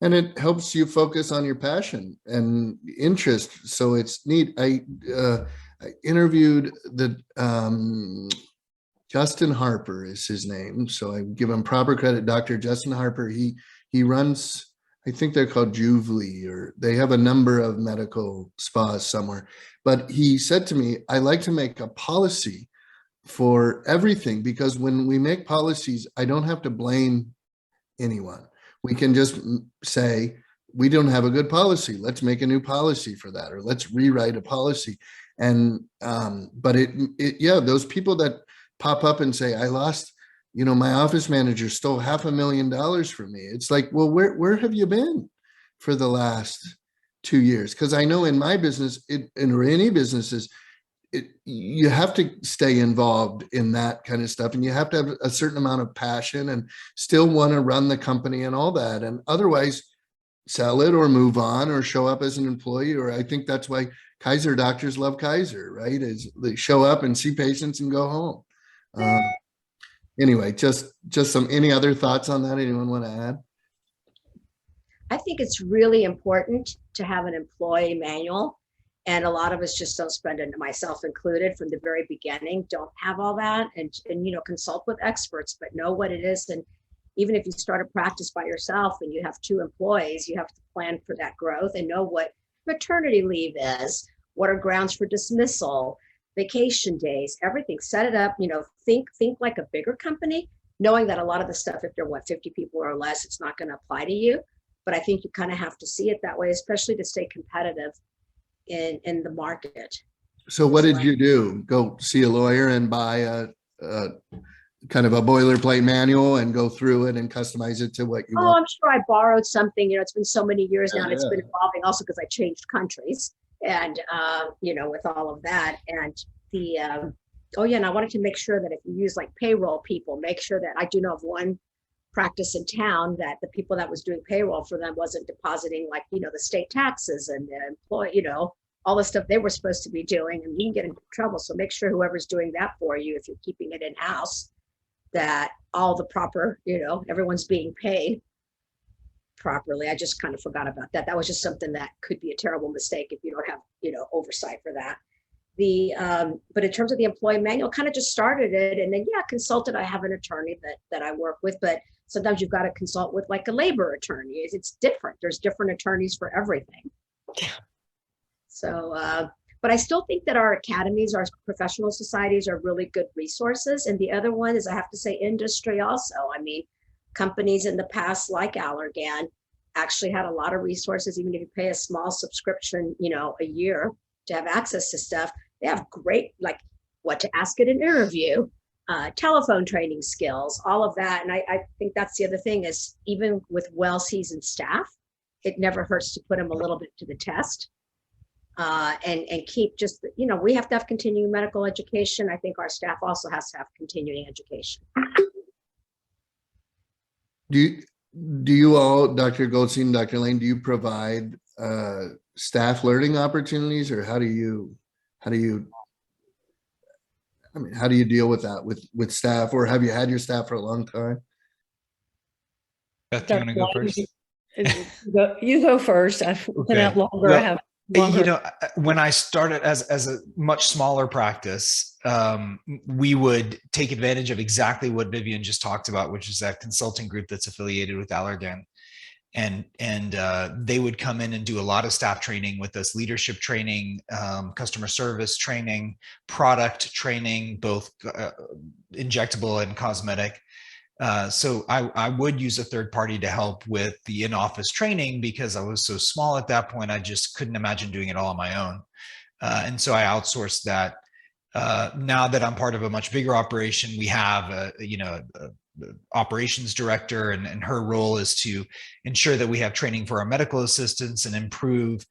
And it helps you focus on your passion and interest. So it's neat. I interviewed Justin Harper is his name. So I give him proper credit. Dr. Justin Harper, he runs, I think they're called Juvely, or they have a number of medical spas somewhere. But he said to me, I like to make a policy for everything, because when we make policies, I don't have to blame anyone. We can just say, we don't have a good policy. Let's make a new policy for that, or let's rewrite a policy. And, but those people that pop up and say, I lost, my office manager stole $500,000 from me. It's like, well, where have you been for the last 2 years? Because I know in my business, or any businesses, you have to stay involved in that kind of stuff, and you have to have a certain amount of passion and still want to run the company and all that. And otherwise, sell it or move on or show up as an employee. Or I think that's why Kaiser doctors love Kaiser, right? Is they show up and see patients and go home. Anyway, just any other thoughts on that? Anyone want to add? I think it's really important to have an employee manual. And a lot of us just don't spend it, myself included, from the very beginning, don't have all that, and consult with experts, but know what it is. And even if you start a practice by yourself and you have 2 employees, you have to plan for that growth and know what maternity leave is, what are grounds for dismissal, vacation days, everything. Set it up, think like a bigger company, knowing that a lot of the stuff, if they're 50 people or less, it's not going to apply to you. But I think you kind of have to see it that way, especially to stay competitive in the market. So what did you do? Go see a lawyer and buy a kind of a boilerplate manual and go through it and customize it to what you Oh, want? I'm sure I borrowed something. It's been so many years now, and it's Yeah. been evolving also because I changed countries and, with all of that. And oh yeah, and I wanted to make sure that if you use like payroll people, make sure that I do know of one practice in town that the people that was doing payroll for them wasn't depositing like, the state taxes and the employee, all the stuff they were supposed to be doing, and you can get into trouble. So make sure whoever's doing that for you, if you're keeping it in-house, that all the proper, everyone's being paid properly. I just kind of forgot about that. That was just something that could be a terrible mistake if you don't have, oversight for that. But in terms of the employee manual, kind of just started it, and then consulted. I have an attorney that I work with, but sometimes you've got to consult with like a labor attorney. It's different. There's different attorneys for everything. So, but I still think that our academies, our professional societies are really good resources. And the other one is, I have to say, industry also. I mean, companies in the past like Allergan actually had a lot of resources. Even if you pay a small subscription, a year to have access to stuff, they have great, like what to ask at an interview, telephone training skills, all of that. And I think that's the other thing is, even with well-seasoned staff, it never hurts to put them a little bit to the test. And keep just, we have to have continuing medical education. I think our staff also has to have continuing education. Do you all, Dr. Goldstein, Dr. Lain, do you provide staff learning opportunities, or how do you deal with that with staff, or have you had your staff for a long time? Beth, do you want to go first? You go first. I've been out longer. Well, I have longer. When I started as a much smaller practice, we would take advantage of exactly what Vivian just talked about, which is that consulting group that's affiliated with Allergan. And they would come in and do a lot of staff training with us, leadership training, customer service training, product training, both injectable and cosmetic. So I would use a third party to help with the in-office training because I was so small at that point. I just couldn't imagine doing it all on my own. And so I outsourced that. Now that I'm part of a much bigger operation, we have a operations director, and her role is to ensure that we have training for our medical assistants and improve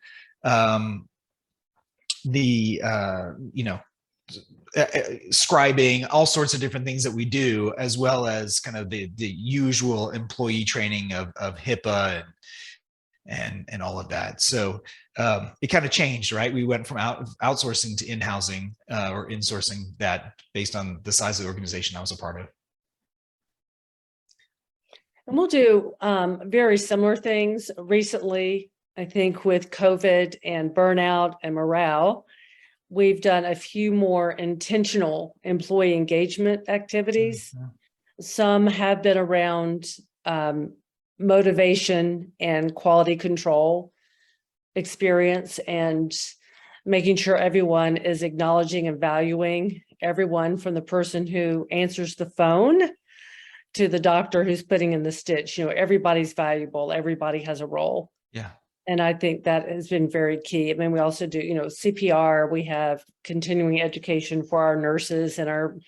scribing, all sorts of different things that we do, as well as kind of the usual employee training of HIPAA and all of that. So it kind of changed, right? We went from outsourcing to in-housing or insourcing that based on the size of the organization I was a part of. And we'll do very similar things. Recently, I think with COVID and burnout and morale, we've done a few more intentional employee engagement activities. Mm-hmm. Some have been around motivation and quality control experience, and making sure everyone is acknowledging and valuing everyone, from the person who answers the phone to the doctor who's putting in the stitch. Everybody's valuable. Everybody has a role. Yeah. And I think that has been very key. I mean, we also do, CPR. We have continuing education for our nurses and our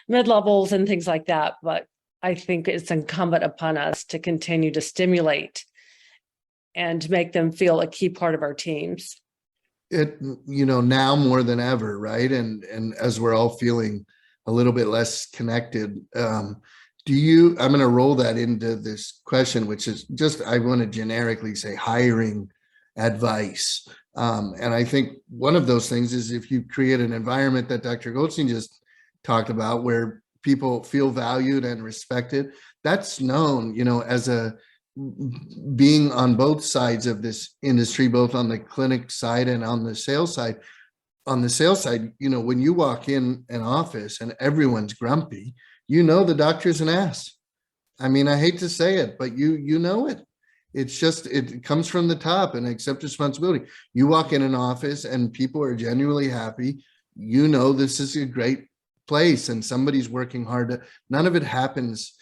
mid-levels and things like that. But I think it's incumbent upon us to continue to stimulate and make them feel a key part of our teams. It, now more than ever, right? And as we're all feeling a little bit less connected, I'm going to roll that into this question, which is just, I want to generically say hiring advice. And I think one of those things is, if you create an environment that Dr. Goldstein just talked about, where people feel valued and respected, that's known, as being on both sides of this industry, both on the clinic side and on the sales side. On the sales side, when you walk in an office and everyone's grumpy, the doctor's an ass. I mean, I hate to say it, but you know it. It's just, it comes from the top, and accept responsibility. You walk in an office and people are genuinely happy. This is a great place and somebody's working hard. None of it happens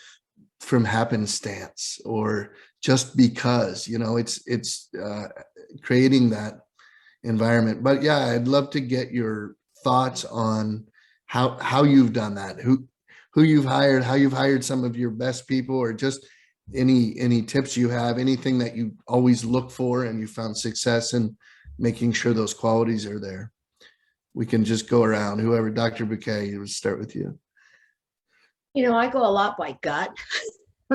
from happenstance or just because, it's creating that environment. But yeah, I'd love to get your thoughts on how you've done that. who you've hired, how you've hired some of your best people, or just any tips you have, anything that you always look for and you found success in making sure those qualities are there. We can just go around. Whoever, Dr. Bucay, we'll start with you. I go a lot by gut.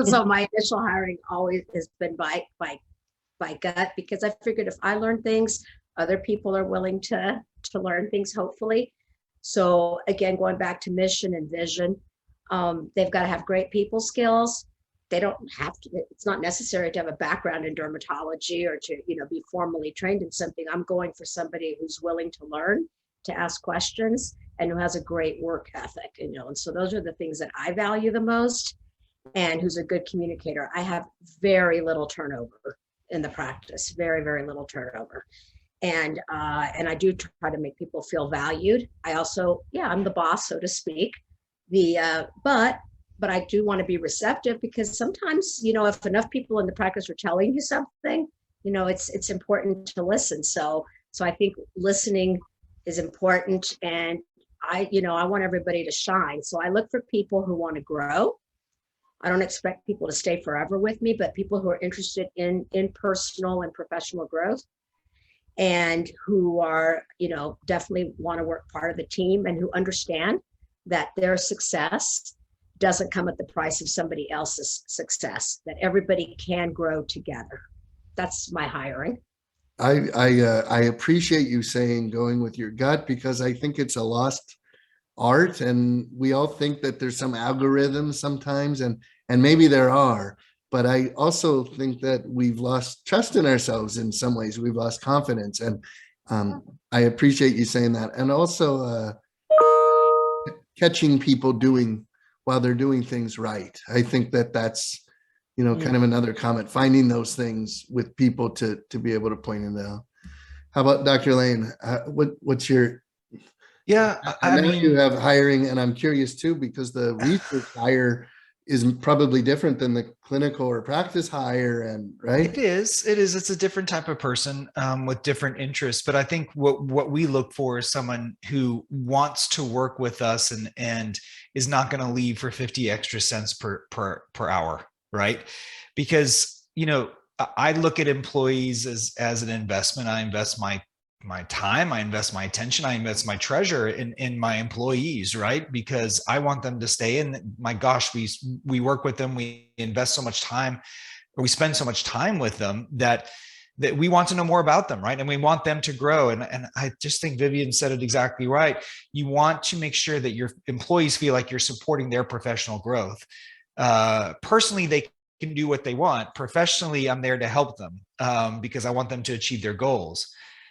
So my initial hiring always has been by gut, because I figured if I learn things, other people are willing to learn things, hopefully. So again, going back to mission and vision, they've got to have great people skills. They don't have to, it's not necessary to have a background in dermatology or to, be formally trained in something. I'm going for somebody who's willing to learn, to ask questions, and who has a great work ethic, and so those are the things that I value the most, and who's a good communicator. I have very little turnover in the practice, very, very little turnover. And I do try to make people feel valued. I also, I'm the boss, so to speak. But I do want to be receptive, because sometimes, if enough people in the practice are telling you something, it's important to listen. So I think listening is important, and I want everybody to shine. So I look for people who want to grow. I don't expect people to stay forever with me, but people who are interested in personal and professional growth, and who are, definitely want to work part of the team, and who understand that their success doesn't come at the price of somebody else's success, that everybody can grow together. That's my hiring. I appreciate you saying going with your gut, because I think it's a lost art, and we all think that there's some algorithms sometimes, and maybe there are, but I also think that we've lost trust in ourselves in some ways. We've lost confidence, and I appreciate you saying that. And also catching people while they're doing things right. I think that's kind of another comment, finding those things with people to be able to point them out. How about Dr. Lain? What's your... Yeah, I know you have hiring, and I'm curious too, because the research hire is probably different than the clinical or practice hire, and right? It is. It's a different type of person with different interests. But I think what we look for is someone who wants to work with us and is not going to leave for 50 extra cents per hour, right? Because I look at employees as an investment. I invest my time, I invest my attention, I invest my treasure in my employees, right? Because I want them to stay. And my gosh, we work with them, we invest so much time, or we spend so much time with them that we want to know more about them, right? And we want them to grow. And I just think Vivian said it exactly right. You want to make sure that your employees feel like you're supporting their professional growth. Personally, they can do what they want. Professionally, I'm there to help them because I want them to achieve their goals.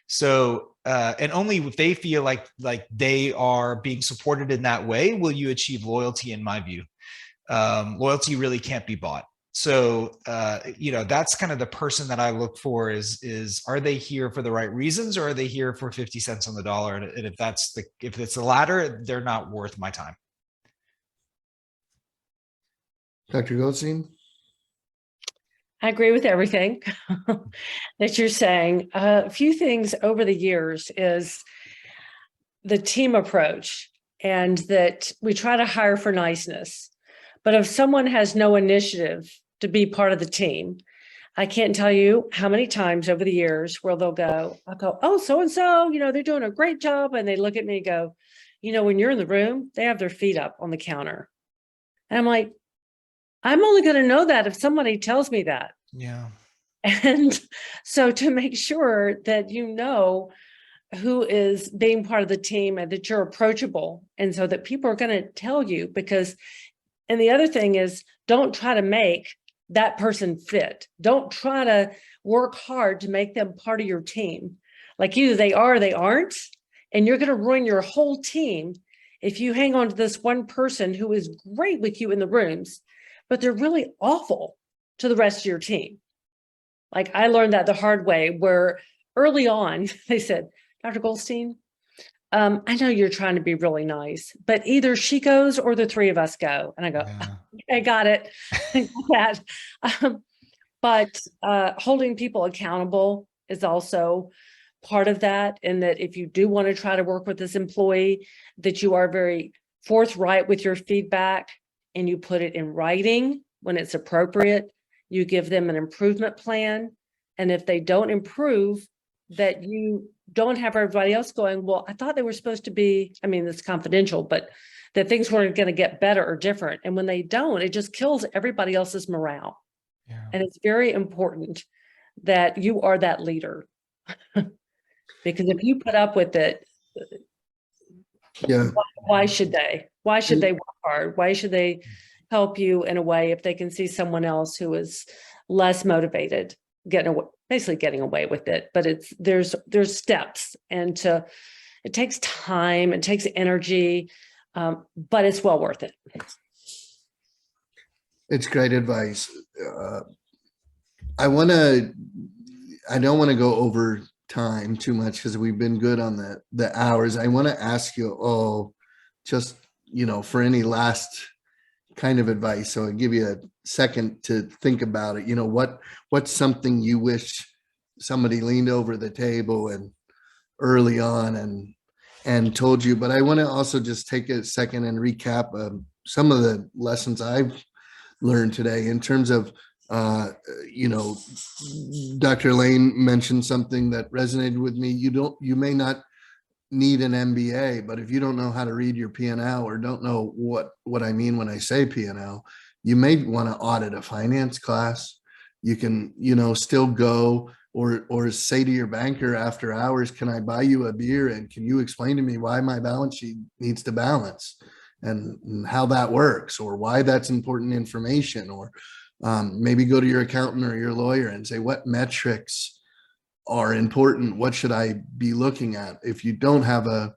So, and only if they feel like they are being supported in that way, will you achieve loyalty, in my view. Loyalty really can't be bought. So, that's kind of the person that I look for is are they here for the right reasons, or are they here for 50 cents on the dollar? And if it's the latter, they're not worth my time. Dr. Goldstein? I agree with everything that you're saying. A few things over the years is the team approach, and that we try to hire for niceness. But if someone has no initiative to be part of the team, I can't tell you how many times over the years where I'll go, oh, so-and-so, they're doing a great job. And they look at me and go, when you're in the room, they have their feet up on the counter. And I'm like, I'm only going to know that if somebody tells me that. Yeah. And so to make sure that who is being part of the team and that you're approachable, and so that people are going to tell you, and the other thing is, don't try to make that person fit. Don't try to work hard to make them part of your team. Like either they are or they aren't, and you're going to ruin your whole team if you hang on to this one person who is great with you in the rooms, but they're really awful to the rest of your team. Like I learned that the hard way, where early on they said, Dr. Goldstein, I know you're trying to be really nice, but either she goes or the three of us go. And I go, I got it. Got that. But holding people accountable is also part of that. And that if you do want to try to work with this employee, that you are very forthright with your feedback, and you put it in writing when it's appropriate. You give them an improvement plan. And if they don't improve, that you don't have everybody else going, well, I thought they were supposed to be, I mean, it's confidential, but that things weren't going to get better or different. And when they don't, it just kills everybody else's morale. Yeah. And it's very important that you are that leader. Because if you put up with it, Yeah. why should they? Why should they work hard? Why should they help you in a way if they can see someone else who is less motivated, basically getting away with it? But there's steps, and it takes time, it takes energy, but it's well worth it. It's great advice. I don't want to go over time too much because we've been good on the hours. I want to ask you just, for any last kind of advice. So I'll give you a second to think about it. What's something you wish somebody leaned over the table and early on and told you? But I want to also just take a second and recap some of the lessons I've learned today in terms of Dr. Lain mentioned something that resonated with me. You may not need an MBA, but if you don't know how to read your P&L or don't know what I mean when I say P&L, you may want to audit a finance class. You can, still go or say to your banker after hours, can I buy you a beer? And can you explain to me why my balance sheet needs to balance and how that works, or why that's important information? Or maybe go to your accountant or your lawyer and say, what metrics are important? What should I be looking at? If you don't have a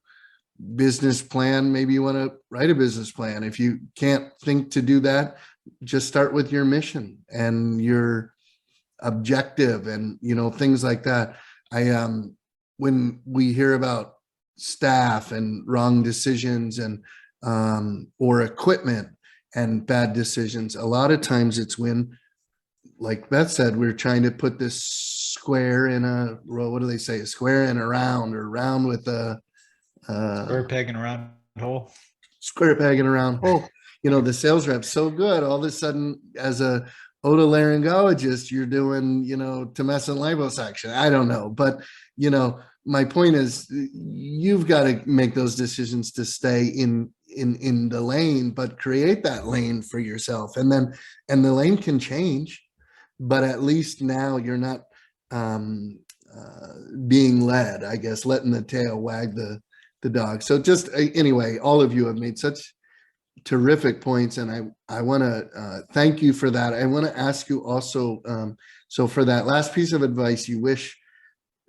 business plan, maybe you want to write a business plan. If you can't think to do that, just start with your mission and your objective and, things like that. When we hear about staff and wrong decisions and, or equipment and bad decisions, a lot of times it's when, like Beth said, we're trying to put this square in a, what do they say? A square in a round, or round with a Square peg in a round hole. Square peg in a round hole. The sales rep's so good. All of a sudden, as a otolaryngologist, you're doing, tumescent liposuction. I don't know. But, my point is, you've got to make those decisions to stay in the lane, but create that lane for yourself. And the lane can change, but at least now you're not being led, I guess, letting the tail wag the dog. So just anyway, all of you have made such terrific points, and I want to thank you for that. I want to ask you also, so for that last piece of advice, you wish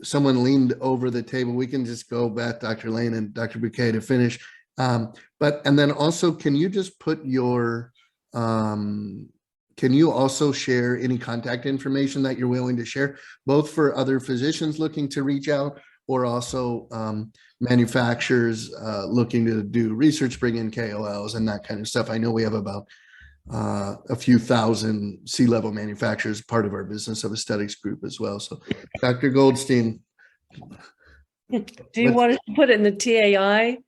someone leaned over the table. We can just go back, Dr. Lain and Dr. Bucay, to finish. And then also, can you just put your, can you also share any contact information that you're willing to share, both for other physicians looking to reach out, or also manufacturers looking to do research, bring in KOLs and that kind of stuff? I know we have about a few thousand C-level manufacturers, part of our Business of Aesthetics group as well. So Dr. Goldstein. Do you want to put it in the TAI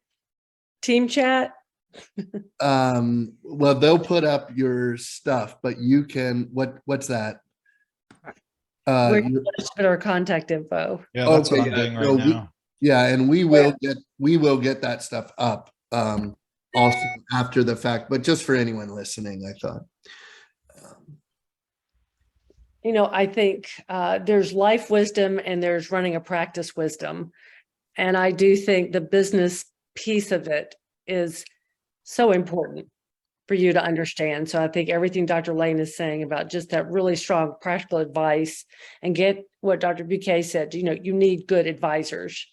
team chat? Well, they'll put up your stuff, but you can, what's that? We're going to put our contact info. Yeah, that's what I'm doing right now. And we will get that stuff up also after the fact, but just for anyone listening, I thought. I think there's life wisdom and there's running a practice wisdom. And I do think the business piece of it is so important for you to understand. So I think everything Dr. Lain is saying about just that really strong practical advice, and get what Dr. Bucay said, you need good advisors.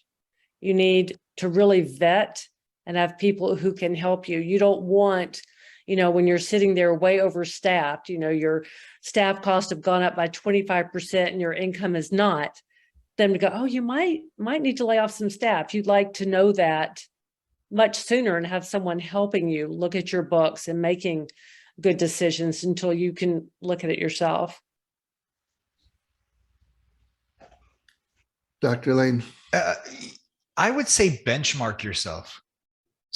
You need to really vet and have people who can help you. You don't want, when you're sitting there way overstaffed, your staff costs have gone up by 25% and your income is not, them to go, oh, you might need to lay off some staff. You'd like to know that much sooner and have someone helping you look at your books and making good decisions until you can look at it yourself. Dr. Lain. I would say benchmark yourself.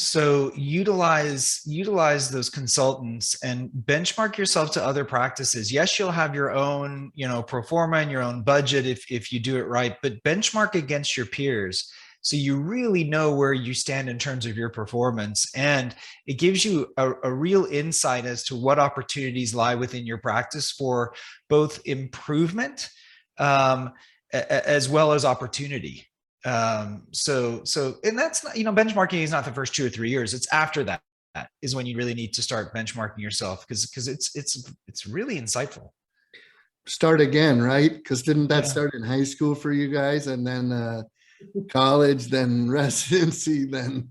So utilize those consultants and benchmark yourself to other practices. Yes, you'll have your own, pro forma and your own budget if you do it right, but benchmark against your peers. So you really know where you stand in terms of your performance. And it gives you a real insight as to what opportunities lie within your practice for both improvement as well as opportunity. And that's not, benchmarking is not the first 2 or 3 years. It's after that is when you really need to start benchmarking yourself, because it's really insightful. Start again, right? Because didn't that start in high school for you guys, and then college, then residency, then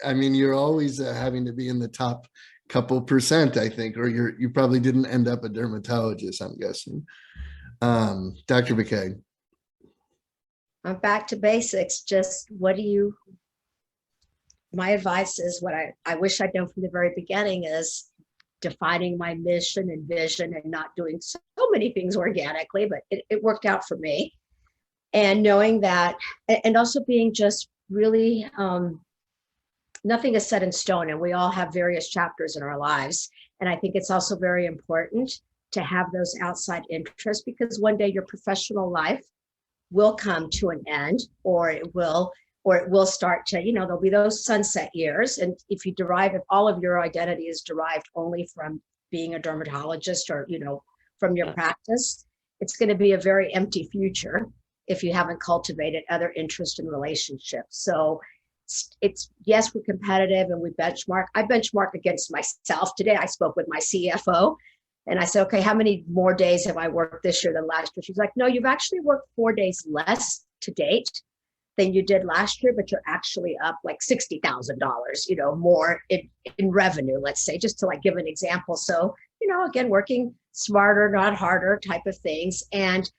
I mean, you're always having to be in the top couple percent, I think, or you probably didn't end up a dermatologist, I'm guessing. Dr. Bucay. I'm back to basics. Just my advice is what I wish I'd known from the very beginning is defining my mission and vision and not doing so many things organically, but it worked out for me. And knowing that, and also being just really, nothing is set in stone, and we all have various chapters in our lives. And I think it's also very important to have those outside interests, because one day your professional life will come to an end, or it will start to, there'll be those sunset years. And if all of your identity is derived only from being a dermatologist or, from your practice, it's going to be a very empty future if you haven't cultivated other interests and relationships. So yes, we're competitive and we benchmark. I benchmark against myself. Today I spoke with my CFO and I said, okay, how many more days have I worked this year than last year? She's like, no, you've actually worked 4 days less to date than you did last year, but you're actually up like $60,000, more in revenue, let's say, just to like give an example. So, again, working smarter, not harder type of things. And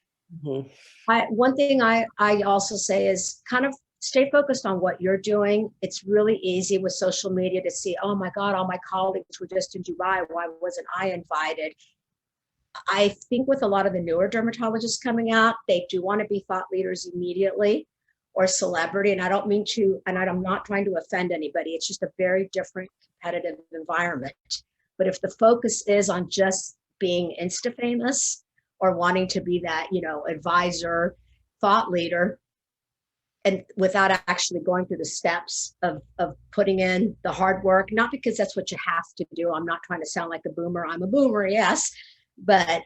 one thing I also say is kind of stay focused on what you're doing. It's really easy with social media to see, oh my God, all my colleagues were just in Dubai. Why wasn't I invited? I think with a lot of the newer dermatologists coming out, they do want to be thought leaders immediately or celebrity. And I don't mean to, and I'm not trying to offend anybody. It's just a very different competitive environment. But if the focus is on just being Insta famous or wanting to be that, advisor, thought leader, and without actually going through the steps of putting in the hard work, not because that's what you have to do. I'm not trying to sound like a boomer. I'm a boomer, yes. But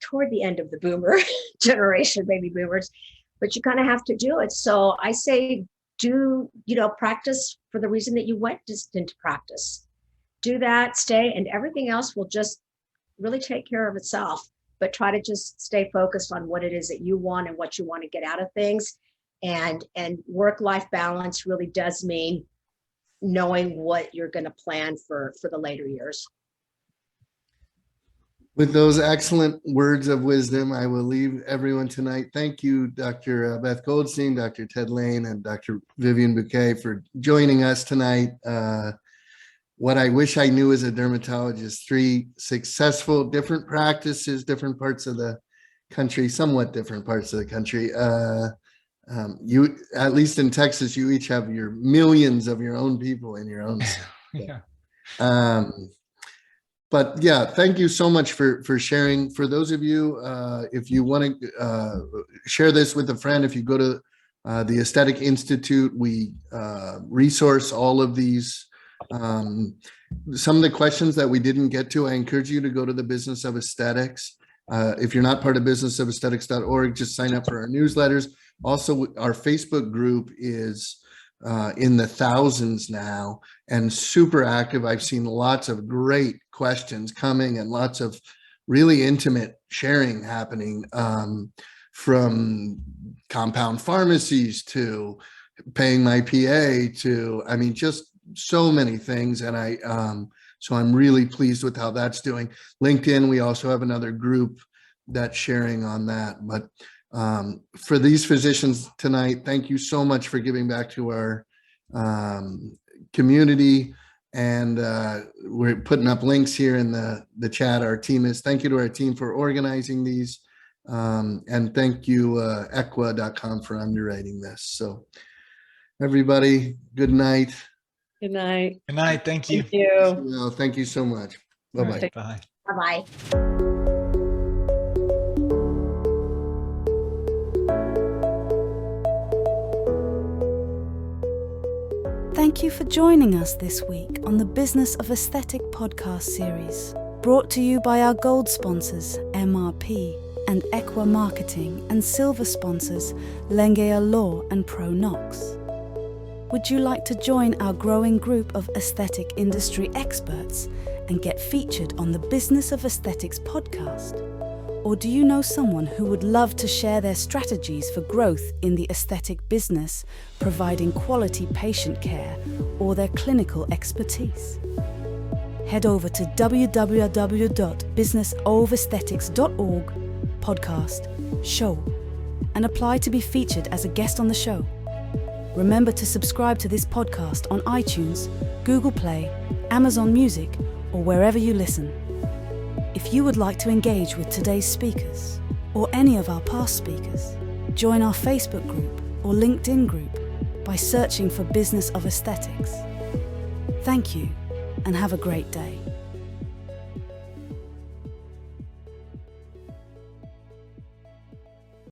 toward the end of the boomer generation, baby boomers, but you kind of have to do it. So I say, practice for the reason that you went into practice. Do that, stay, and everything else will just really take care of itself. But try to just stay focused on what it is that you want and what you want to get out of things. And work-life balance really does mean knowing what you're going to plan for the later years. With those excellent words of wisdom, I will leave everyone tonight. Thank you, Dr. Beth Goldstein, Dr. Ted Lain, and Dr. Vivian Bucay for joining us tonight. What I wish I knew as a dermatologist: 3 successful, different practices, different parts of the country, somewhat different parts of the country. You, at least in Texas, you each have your millions of your own people in your own state. Yeah. But yeah, thank you so much for sharing. For those of you, if you want to share this with a friend, if you go to the Aesthetic Institute, we resource all of these. Some of the questions that we didn't get to, I encourage you to go to the Business of Aesthetics. If you're not part of businessofesthetics.org, just sign up for our newsletters. Also, our Facebook group is in the thousands now and super active. I've seen lots of great questions coming and lots of really intimate sharing happening, from compound pharmacies to paying my PA to, I mean, just so many things. And so I'm really pleased with how that's doing. LinkedIn, we also have another group that's sharing on that. But for these physicians tonight, thank you so much for giving back to our community. And we're putting up links here in the chat. Our team is, thank you to our team for organizing these. And thank you, equa.com, for underwriting this. So Everybody, good night. Good night. Good night. Thank you. Thank you. Well, thank you so much. All Bye-bye. right, bye. Bye-bye. Thank you for joining us this week on the Business of Aesthetic podcast series, brought to you by our gold sponsors, MRP and Equa Marketing, and silver sponsors, Lengea Law and ProNox. Would you like to join our growing group of aesthetic industry experts and get featured on the Business of Aesthetics podcast? Or do you know someone who would love to share their strategies for growth in the aesthetic business, providing quality patient care or their clinical expertise? Head over to www.businessofesthetics.org podcast show and apply to be featured as a guest on the show. Remember to subscribe to this podcast on iTunes, Google Play, Amazon Music, or wherever you listen. If you would like to engage with today's speakers or any of our past speakers, join our Facebook group or LinkedIn group by searching for Business of Aesthetics. Thank you and have a great day.